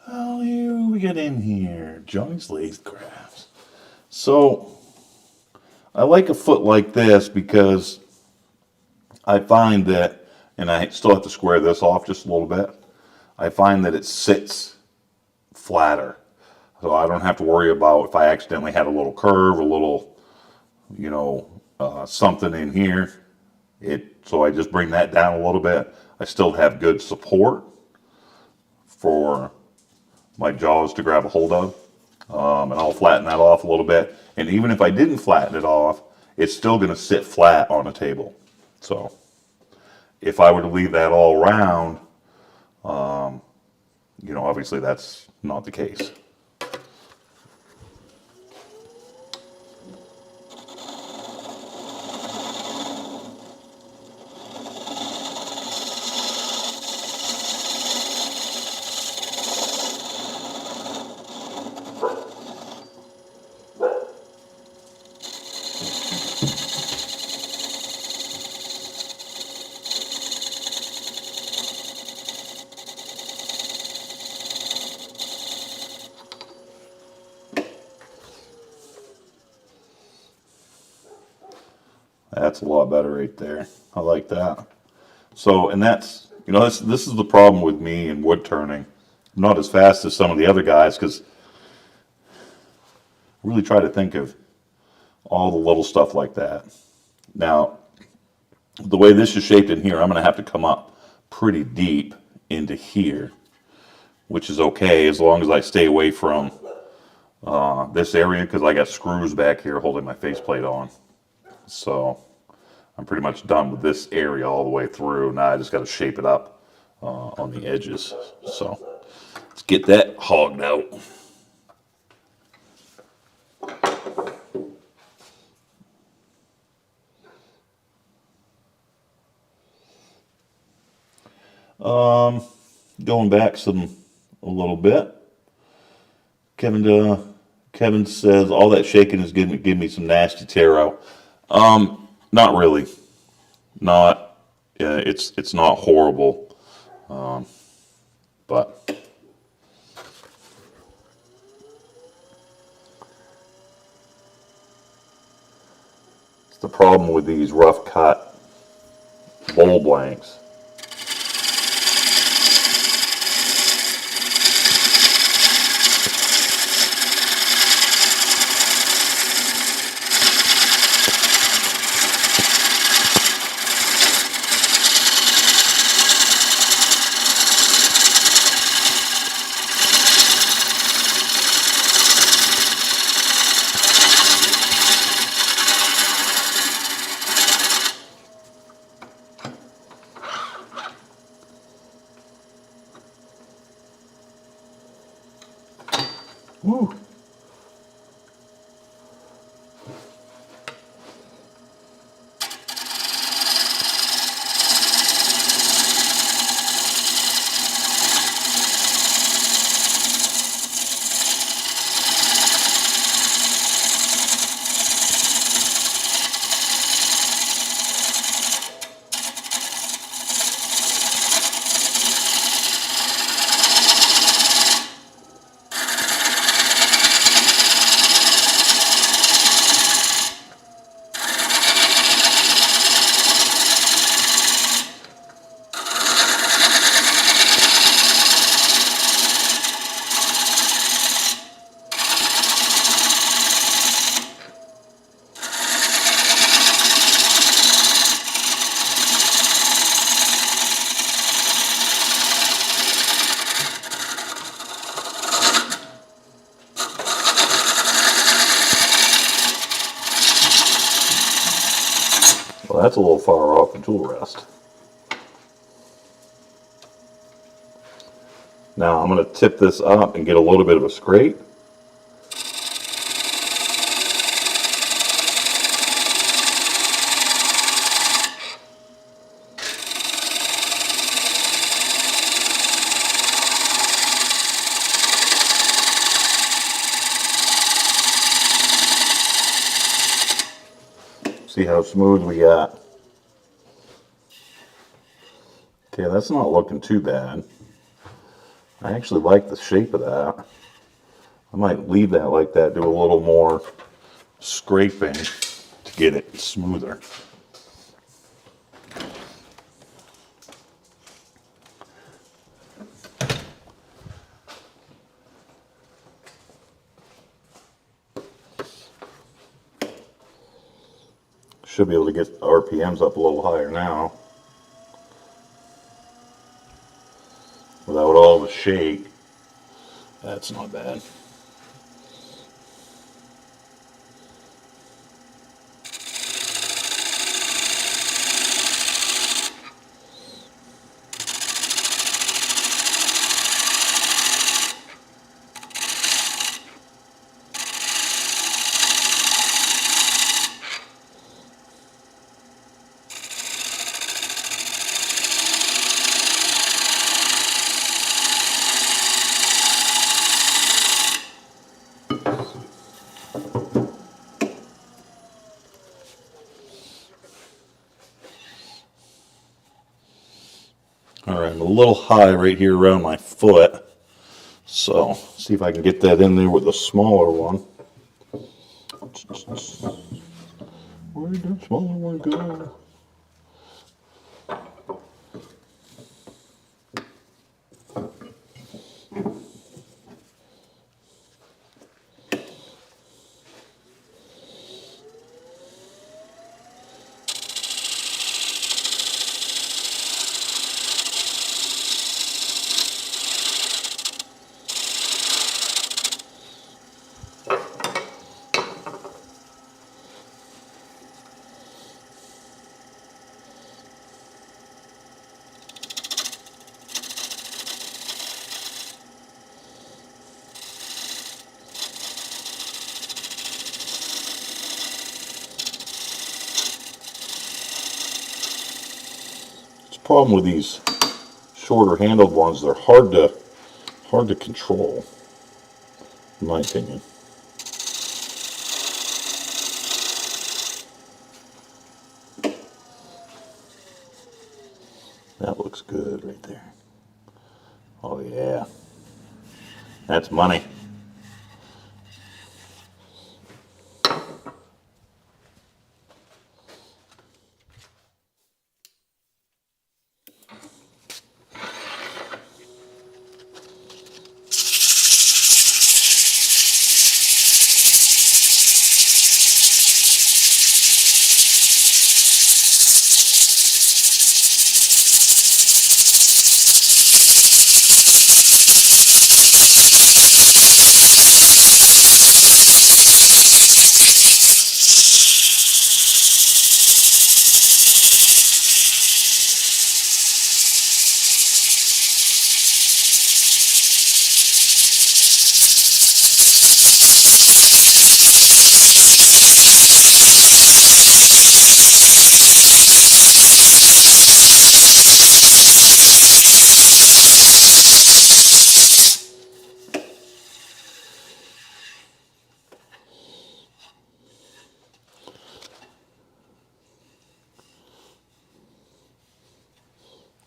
Oh, here we get in here. Johnny's Lathe Crafts. So, I like a foot like this because I find that, and I still have to square this off just a little bit, I find that it sits flatter. So I don't have to worry about if I accidentally had a little curve, a little, something in here. So I just bring that down a little bit. I still have good support for my jaws to grab a hold of. And I'll flatten that off a little bit. And even if I didn't flatten it off, it's still going to sit flat on a table. So if I were to leave that all round, obviously that's not the case. That's a lot better right there. I like that. So, and that's, this is the problem with me and wood turning. I'm not as fast as some of the other guys because I really try to think of all the little stuff like that. Now, the way this is shaped in here, I'm going to have to come up pretty deep into here, which is okay as long as I stay away from this area because I got screws back here holding my faceplate on. So I'm pretty much done with this area all the way through. Now I just got to shape it up on the edges. So let's get that hogged out. Going back a little bit. Kevin says all that shaking is giving me some nasty taro. Not really. Not. It's not horrible. But it's the problem with these rough cut bowl blanks. Woo. Well, that's a little far off the tool rest. Now I'm going to tip this up and get a little bit of a scrape. See how smooth we got. Okay, that's not looking too bad. I actually like the shape of that. I might leave that like that, do a little more scraping to get it smoother. Should be able to get the RPMs up a little higher now without all the shake. That's not bad. All right, I'm a little high right here around my foot. So, see if I can get that in there with a smaller one. Where did the smaller one go? Problem with these shorter handled ones, they're hard to control, in my opinion. That looks good right there. Oh yeah, that's money.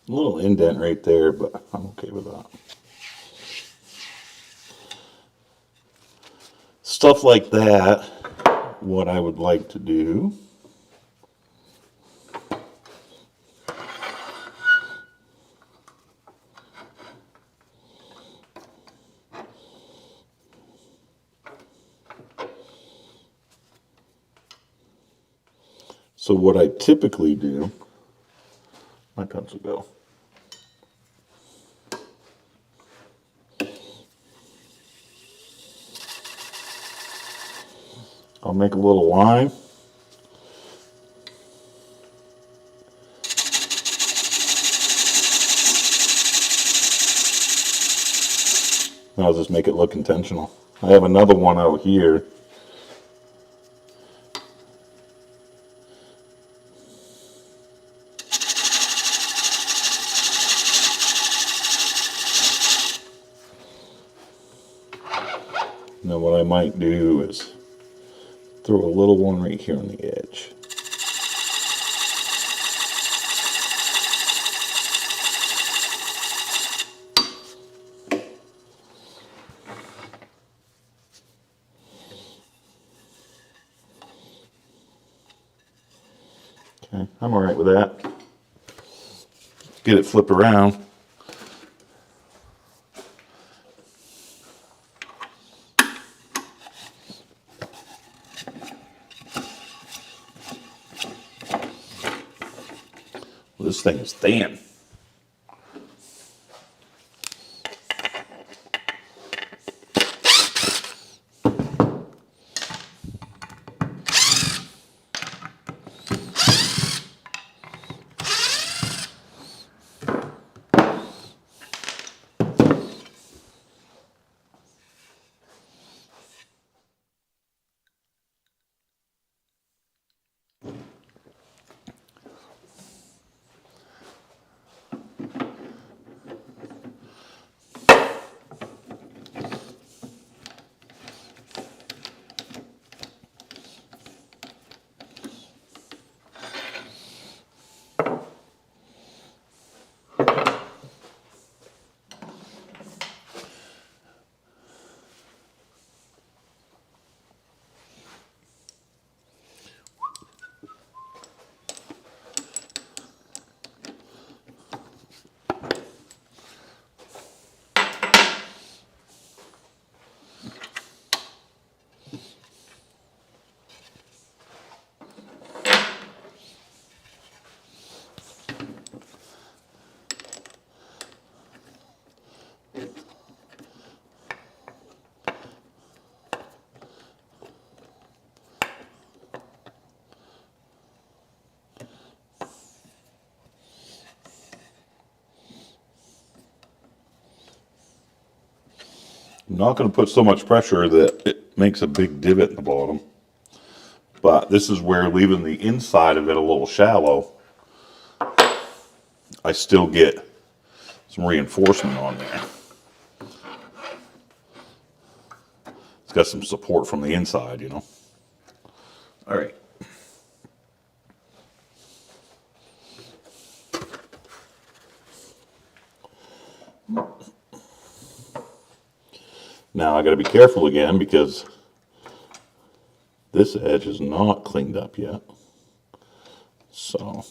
A little indent right there, but I'm okay with that. Stuff like that, what I would like to do. So what I typically do, my pencil go. I'll make a little line. I'll just make it look intentional. I have another one out here. Now what I might do is throw a little one right here on the edge. Okay, I'm all right with that. Get it flipped around. Well, this thing is thin. I'm not going to put so much pressure that it makes a big divot in the bottom. But this is where, leaving the inside of it a little shallow, I still get some reinforcement on there. It's got some support from the inside, you know. All right. Now I got to be careful again because this edge is not cleaned up yet. So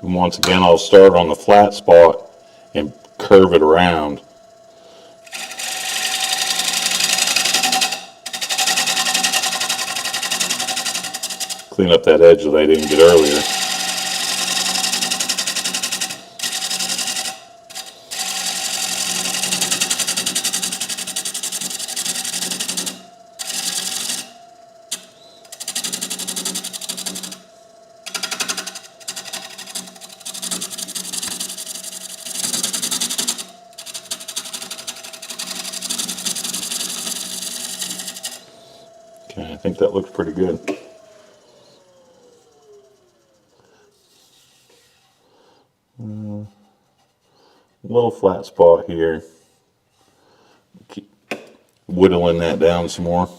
and once again, I'll start on the flat spot and curve it around. Clean up that edge that I didn't get earlier. Okay, I think that looks pretty good. Little flat spot here. Keep whittling that down some more.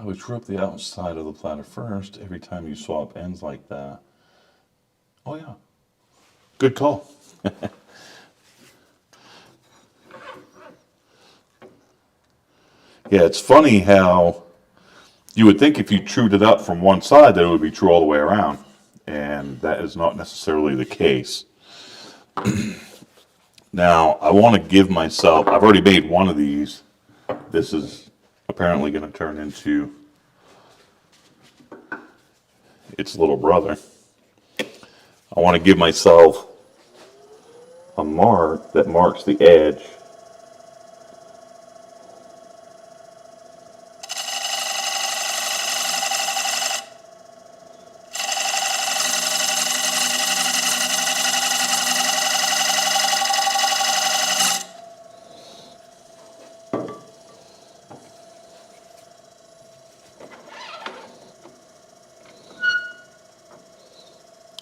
I would true up the outside of the platter first every time you swap ends like that. Oh yeah, good call. Yeah, it's funny how you would think if you trued it up from one side that it would be true all the way around. And that is not necessarily the case. Now, I want to give myself, I've already made one of these. This is apparently going to turn into its little brother. I want to give myself a mark that marks the edge.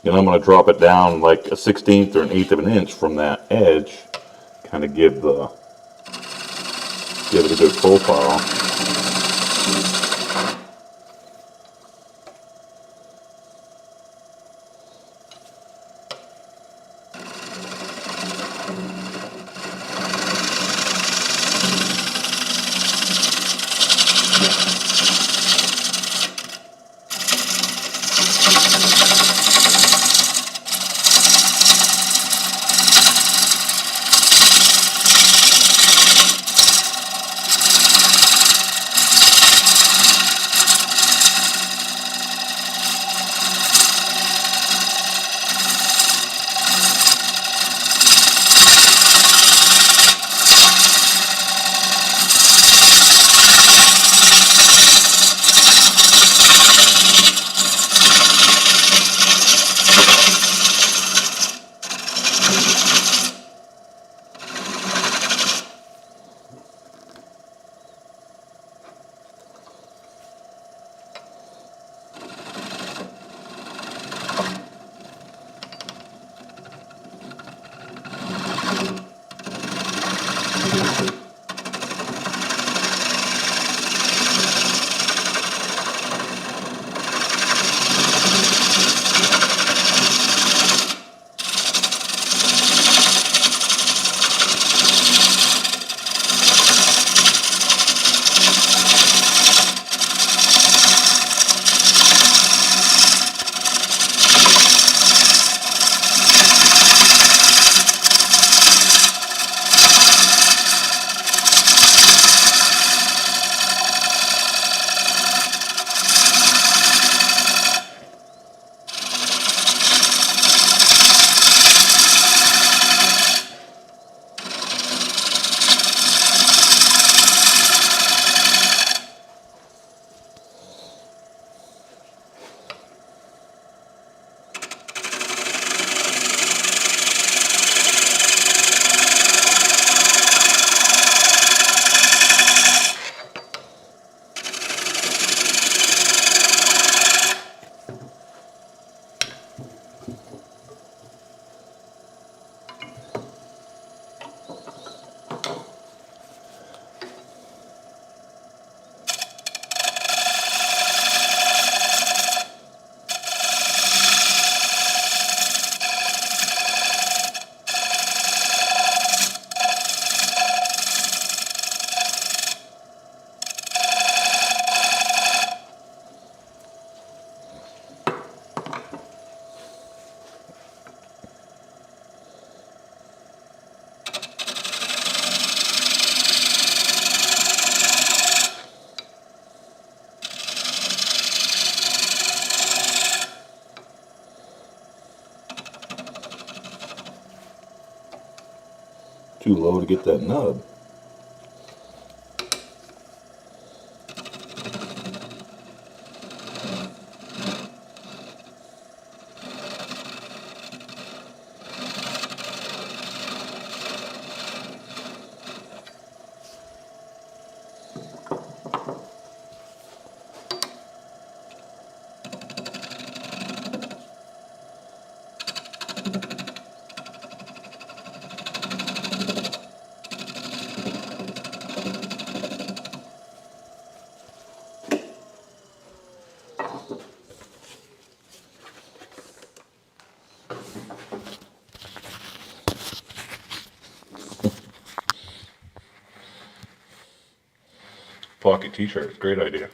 And I'm going to drop it down like a 1/16 or an eighth of an inch from that edge, kind of give it a good profile. Too low to get that nub. pocket t-shirt. Great idea.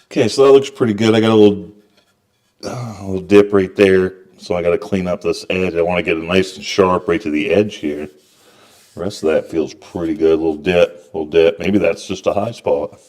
Okay, so that looks pretty good. I got a little dip right there, so I got to clean up this edge. I want to get it nice and sharp right to the edge here. The rest of that feels pretty good. A little dip, little dip. Maybe that's just a high spot.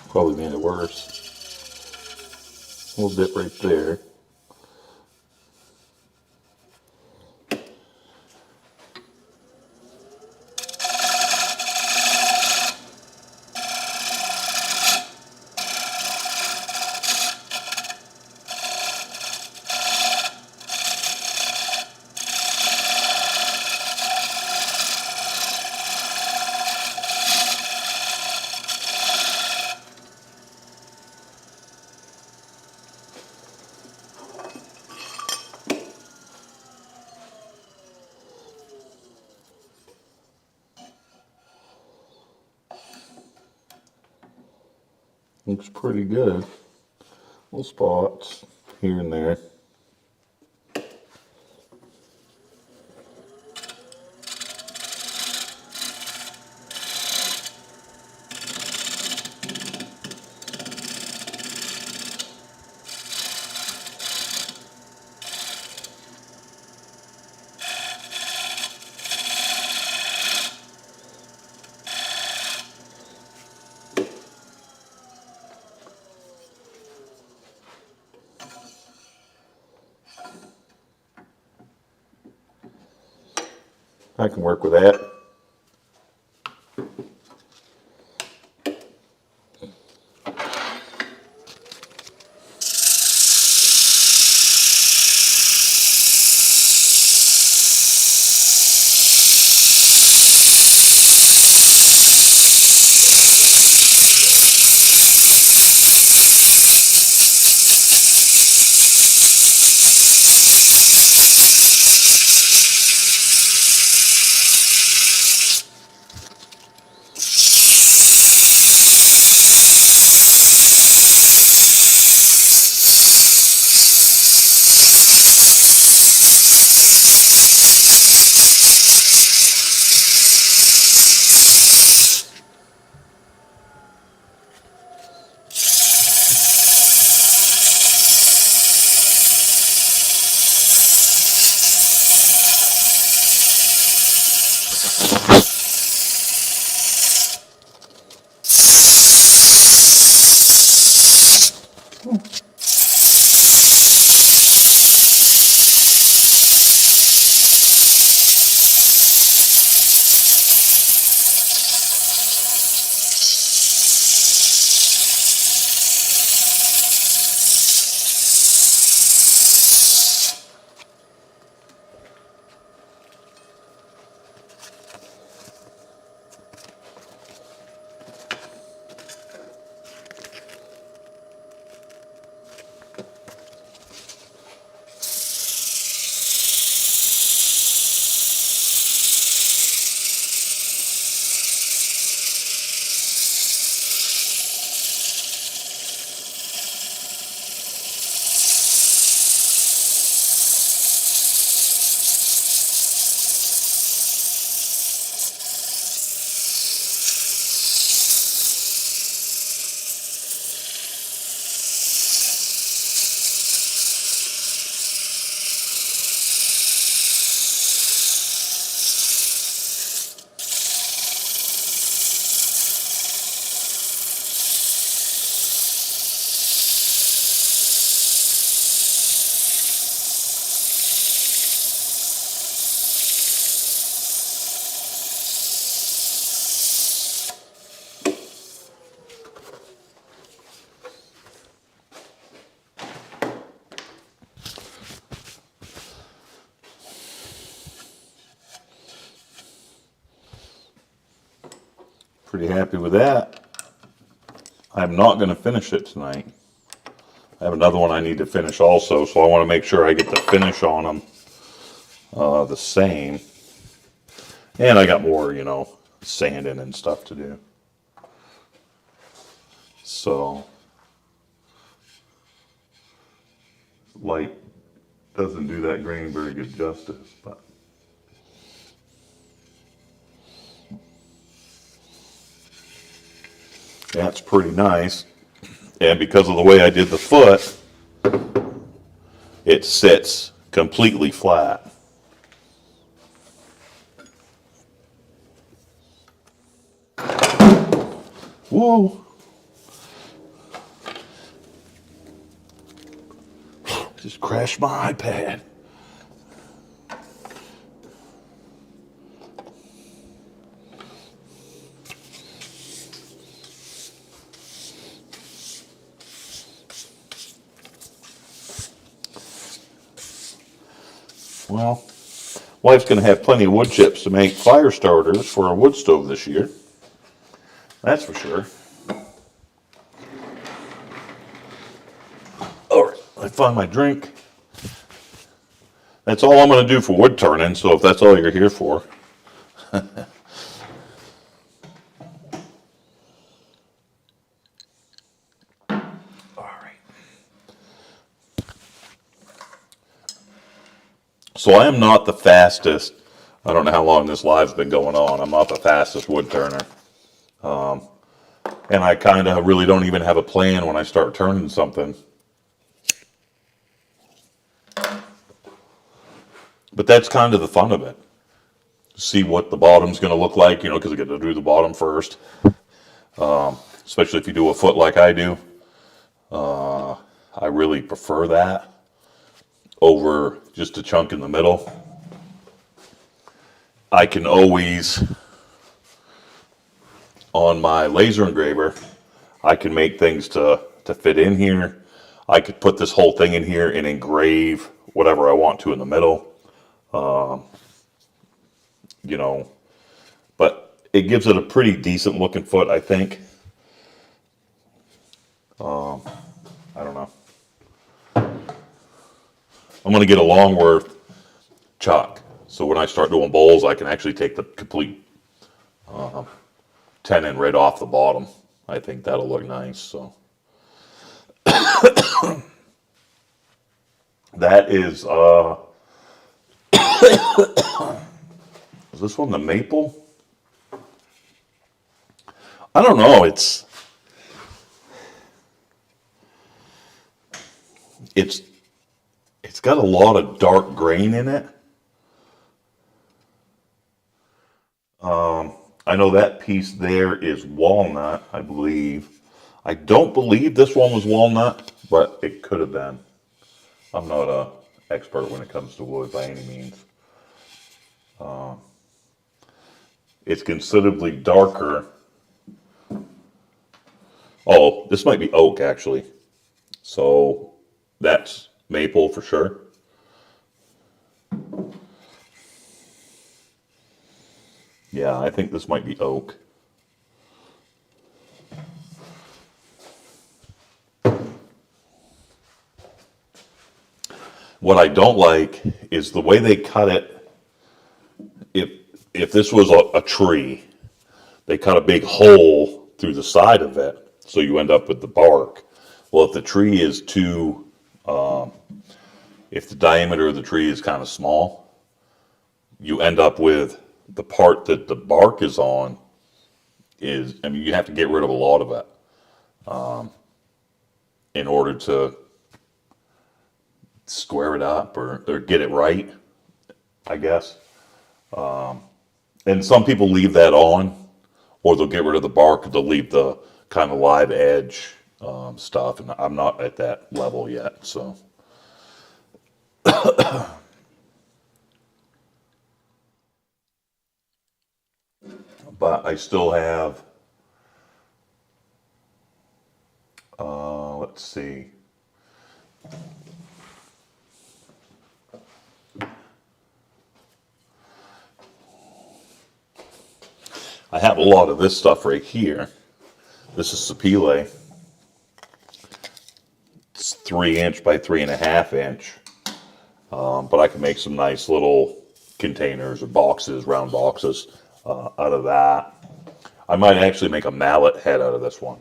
Probably made it worse. A little dip right there. Looks pretty good. Little spots here and there. I can work with that. Pretty happy with that. I'm not going to finish it tonight. I have another one I need to finish also, so I want to make sure I get the finish on them the same. And I got more, you know, sanding and stuff to do. So, light doesn't do that grain very good justice, but. That's pretty nice. And because of the way I did the foot, it sits completely flat. Whoa. Just crashed my iPad. Well, wife's going to have plenty of wood chips to make fire starters for our wood stove this year. That's for sure. All right, I found my drink. That's all I'm going to do for wood turning, so if that's all you're here for. So I am not the fastest. I don't know how long this live's been going on. I'm not the fastest wood turner. And I kind of really don't even have a plan when I start turning something. But that's kind of the fun of it. See what the bottom's going to look like, you know, because I get to do the bottom first. Especially if you do a foot like I do. I really prefer that over just a chunk in the middle. I can always, on my laser engraver, I can make things to fit in here. I could put this whole thing in here and engrave whatever I want to in the middle. You know, but it gives it a pretty decent looking foot, I think. I don't know. I'm going to get a Longworth chuck. So when I start doing bowls, I can actually take the complete tenon right off the bottom. I think that'll look nice. So that is this one the maple? I don't know. It's got a lot of dark grain in it. I know that piece there is walnut, I believe. I don't believe this one was walnut, but it could have been. I'm not an expert when it comes to wood by any means. It's considerably darker. Oh, this might be oak, actually. So that's maple for sure. Yeah, I think this might be oak. What I don't like is the way they cut it. If this was a tree, they cut a big hole through the side of it, so you end up with the bark. Well, if the tree is too, if the diameter of the tree is kind of small, you end up with the part that the bark is on is, I mean, you have to get rid of a lot of it in order to square it up or get it right, I guess. And some people leave that on, or they'll get rid of the bark, they'll leave the kind of live edge stuff, and I'm not at that level yet, so. But I still have, let's see. I have a lot of this stuff right here. This is Sapele. It's 3" by 3.5". But I can make some nice little containers or boxes, round boxes, out of that. I might actually make a mallet head out of this one.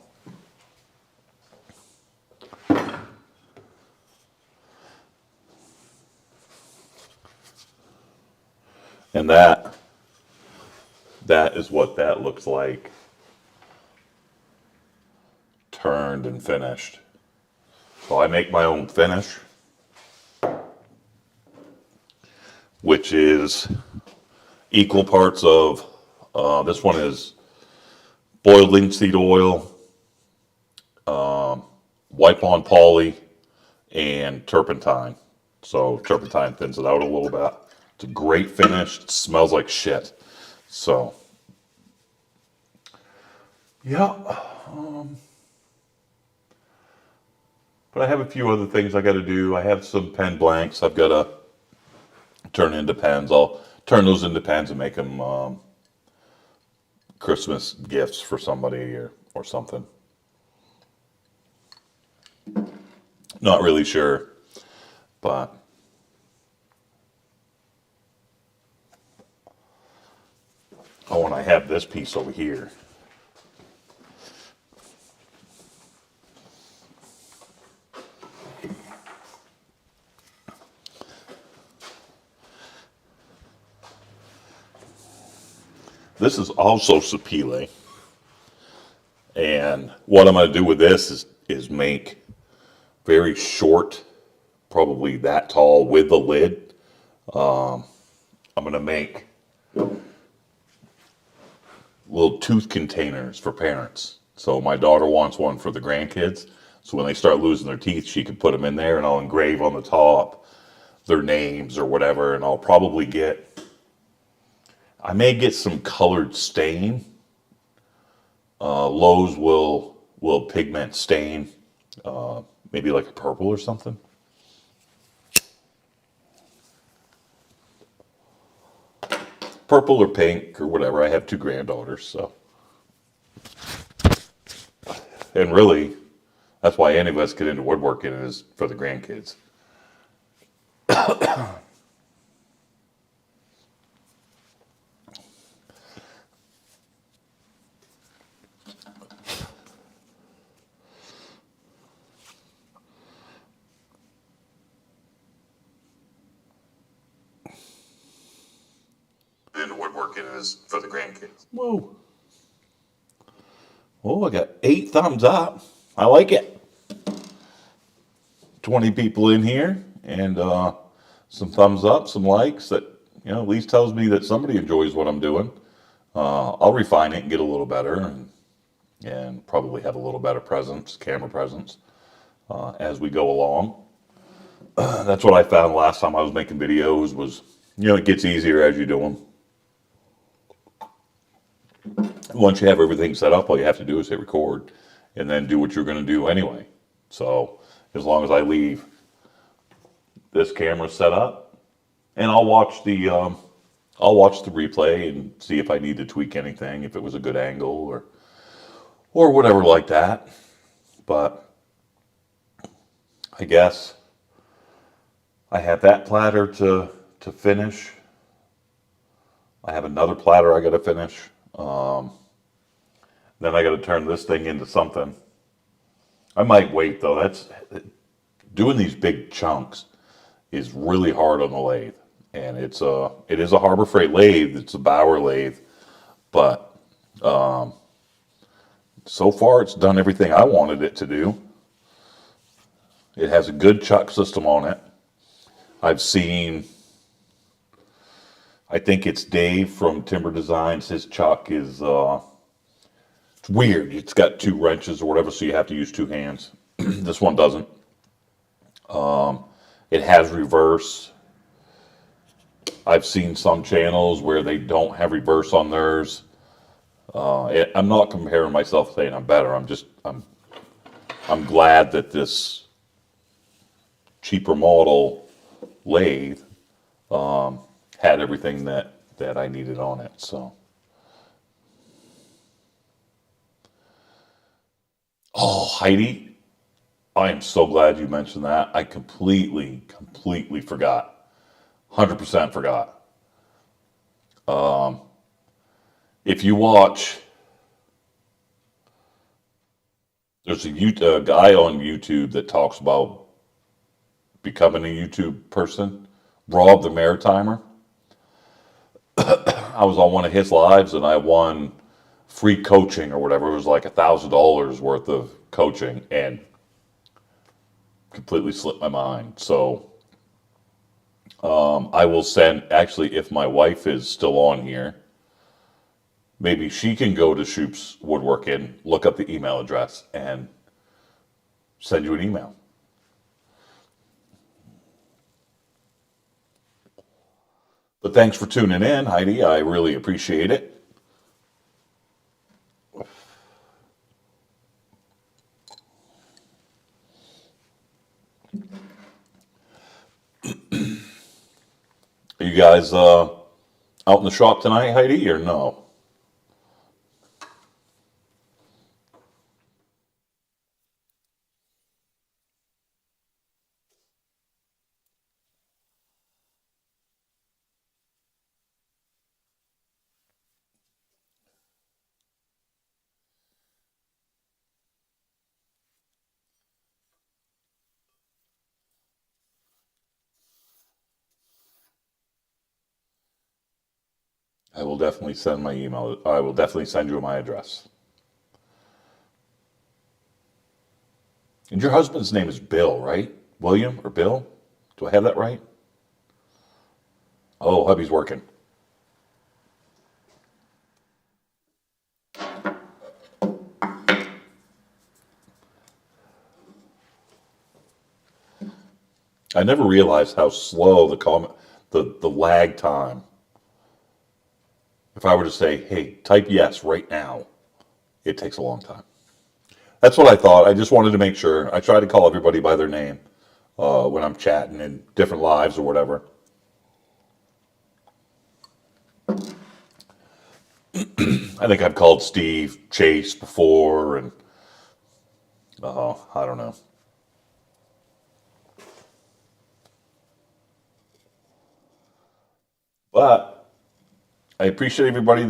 And that is what that looks like, turned and finished. So I make my own finish, which is equal parts of, this one is boiled linseed oil, wipe on poly, and turpentine. So turpentine thins it out a little bit. It's a great finish. It smells like shit. So, yeah. But I have a few other things I got to do. I have some pen blanks I've got to turn into pens. I'll turn those into pens and make them Christmas gifts for somebody or something. Not really sure, but oh, and I have this piece over here. This is also Sapele. And what I'm going to do with this is make very short, probably that tall with the lid. I'm going to make little tooth containers for parents. So my daughter wants one for the grandkids. So when they start losing their teeth, she can put them in there, and I'll engrave on the top their names or whatever. And I'll probably I may get some colored stain. Lowe's will pigment stain, maybe like a purple or something. Purple or pink or whatever. I have 2 granddaughters, so. And really, that's why any of us get into woodworking, is for the grandkids. Into woodworking is for the grandkids. Whoa. Oh, I got 8 thumbs up. I like it. 20 people in here, and some thumbs up, some likes that, at least tells me that somebody enjoys what I'm doing. I'll refine it and get a little better, and probably have a little better presence, camera presence, as we go along. That's what I found last time I was making videos was, it gets easier as you do them. Once you have everything set up, all you have to do is hit record and then do what you're going to do anyway. So as long as I leave this camera set up, and I'll watch the replay and see if I need to tweak anything, if it was a good angle or whatever like that. But I guess I have that platter to finish. I have another platter I got to finish. Then I got to turn this thing into something. I might wait though. Doing these big chunks is really hard on the lathe, and it is a Harbor Freight lathe. It's a Bauer lathe, but so far it's done everything I wanted it to do. It has a good chuck system on it. I've seen, I think it's Dave from Timber Designs. His chuck is it's weird. It's got 2 wrenches or whatever, so you have to use 2 hands. This one doesn't. It has reverse. I've seen some channels where they don't have reverse on theirs. I'm not comparing myself saying I'm better. I'm glad that this cheaper model lathe had everything that I needed on it. So Oh, Heidi, I am so glad you mentioned that. I completely forgot. 100% forgot. If you watch, there's a guy on YouTube that talks about becoming a YouTube person, Rob the Maritimer. I was on one of his lives and I won free coaching or whatever. It was like $1,000 worth of coaching and completely slipped my mind. So I will send, actually, if my wife is still on here, maybe she can go to Shoop's Woodworking, look up the email address, and send you an email. But thanks for tuning in, Heidi. I really appreciate it. Are you guys out in the shop tonight, Heidi, or no? I will definitely send my email. I will definitely send you my address. And your husband's name is Bill, right? William or Bill? Do I have that right? Oh, hubby's working. I never realized how slow the lag time. If I were to say, "Hey, type yes right now," it takes a long time. That's what I thought. I just wanted to make sure. I try to call everybody by their name when I'm chatting in different lives or whatever. I think I've called Steve Chase before, and I don't know. But I appreciate everybody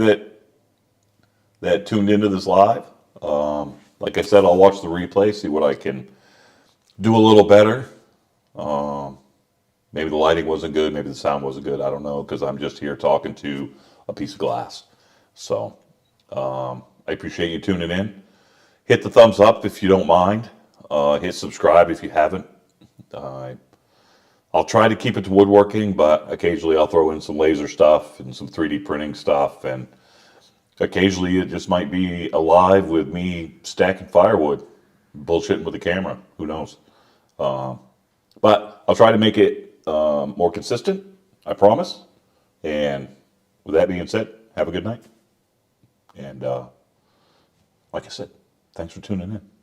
that tuned into this live. Like I said, I'll watch the replay, see what I can do a little better. Maybe the lighting wasn't good, maybe the sound wasn't good. I don't know because I'm just here talking to a piece of glass. So I appreciate you tuning in. Hit the thumbs up if you don't mind. Hit subscribe if you haven't. Uh, I'll try to keep it to woodworking, but occasionally I'll throw in some laser stuff and some 3D printing stuff, and occasionally it just might be alive with me stacking firewood, bullshitting with the camera. Who knows? But I'll try to make it more consistent. I promise. And with that being said, have a good night. And like I said, thanks for tuning in.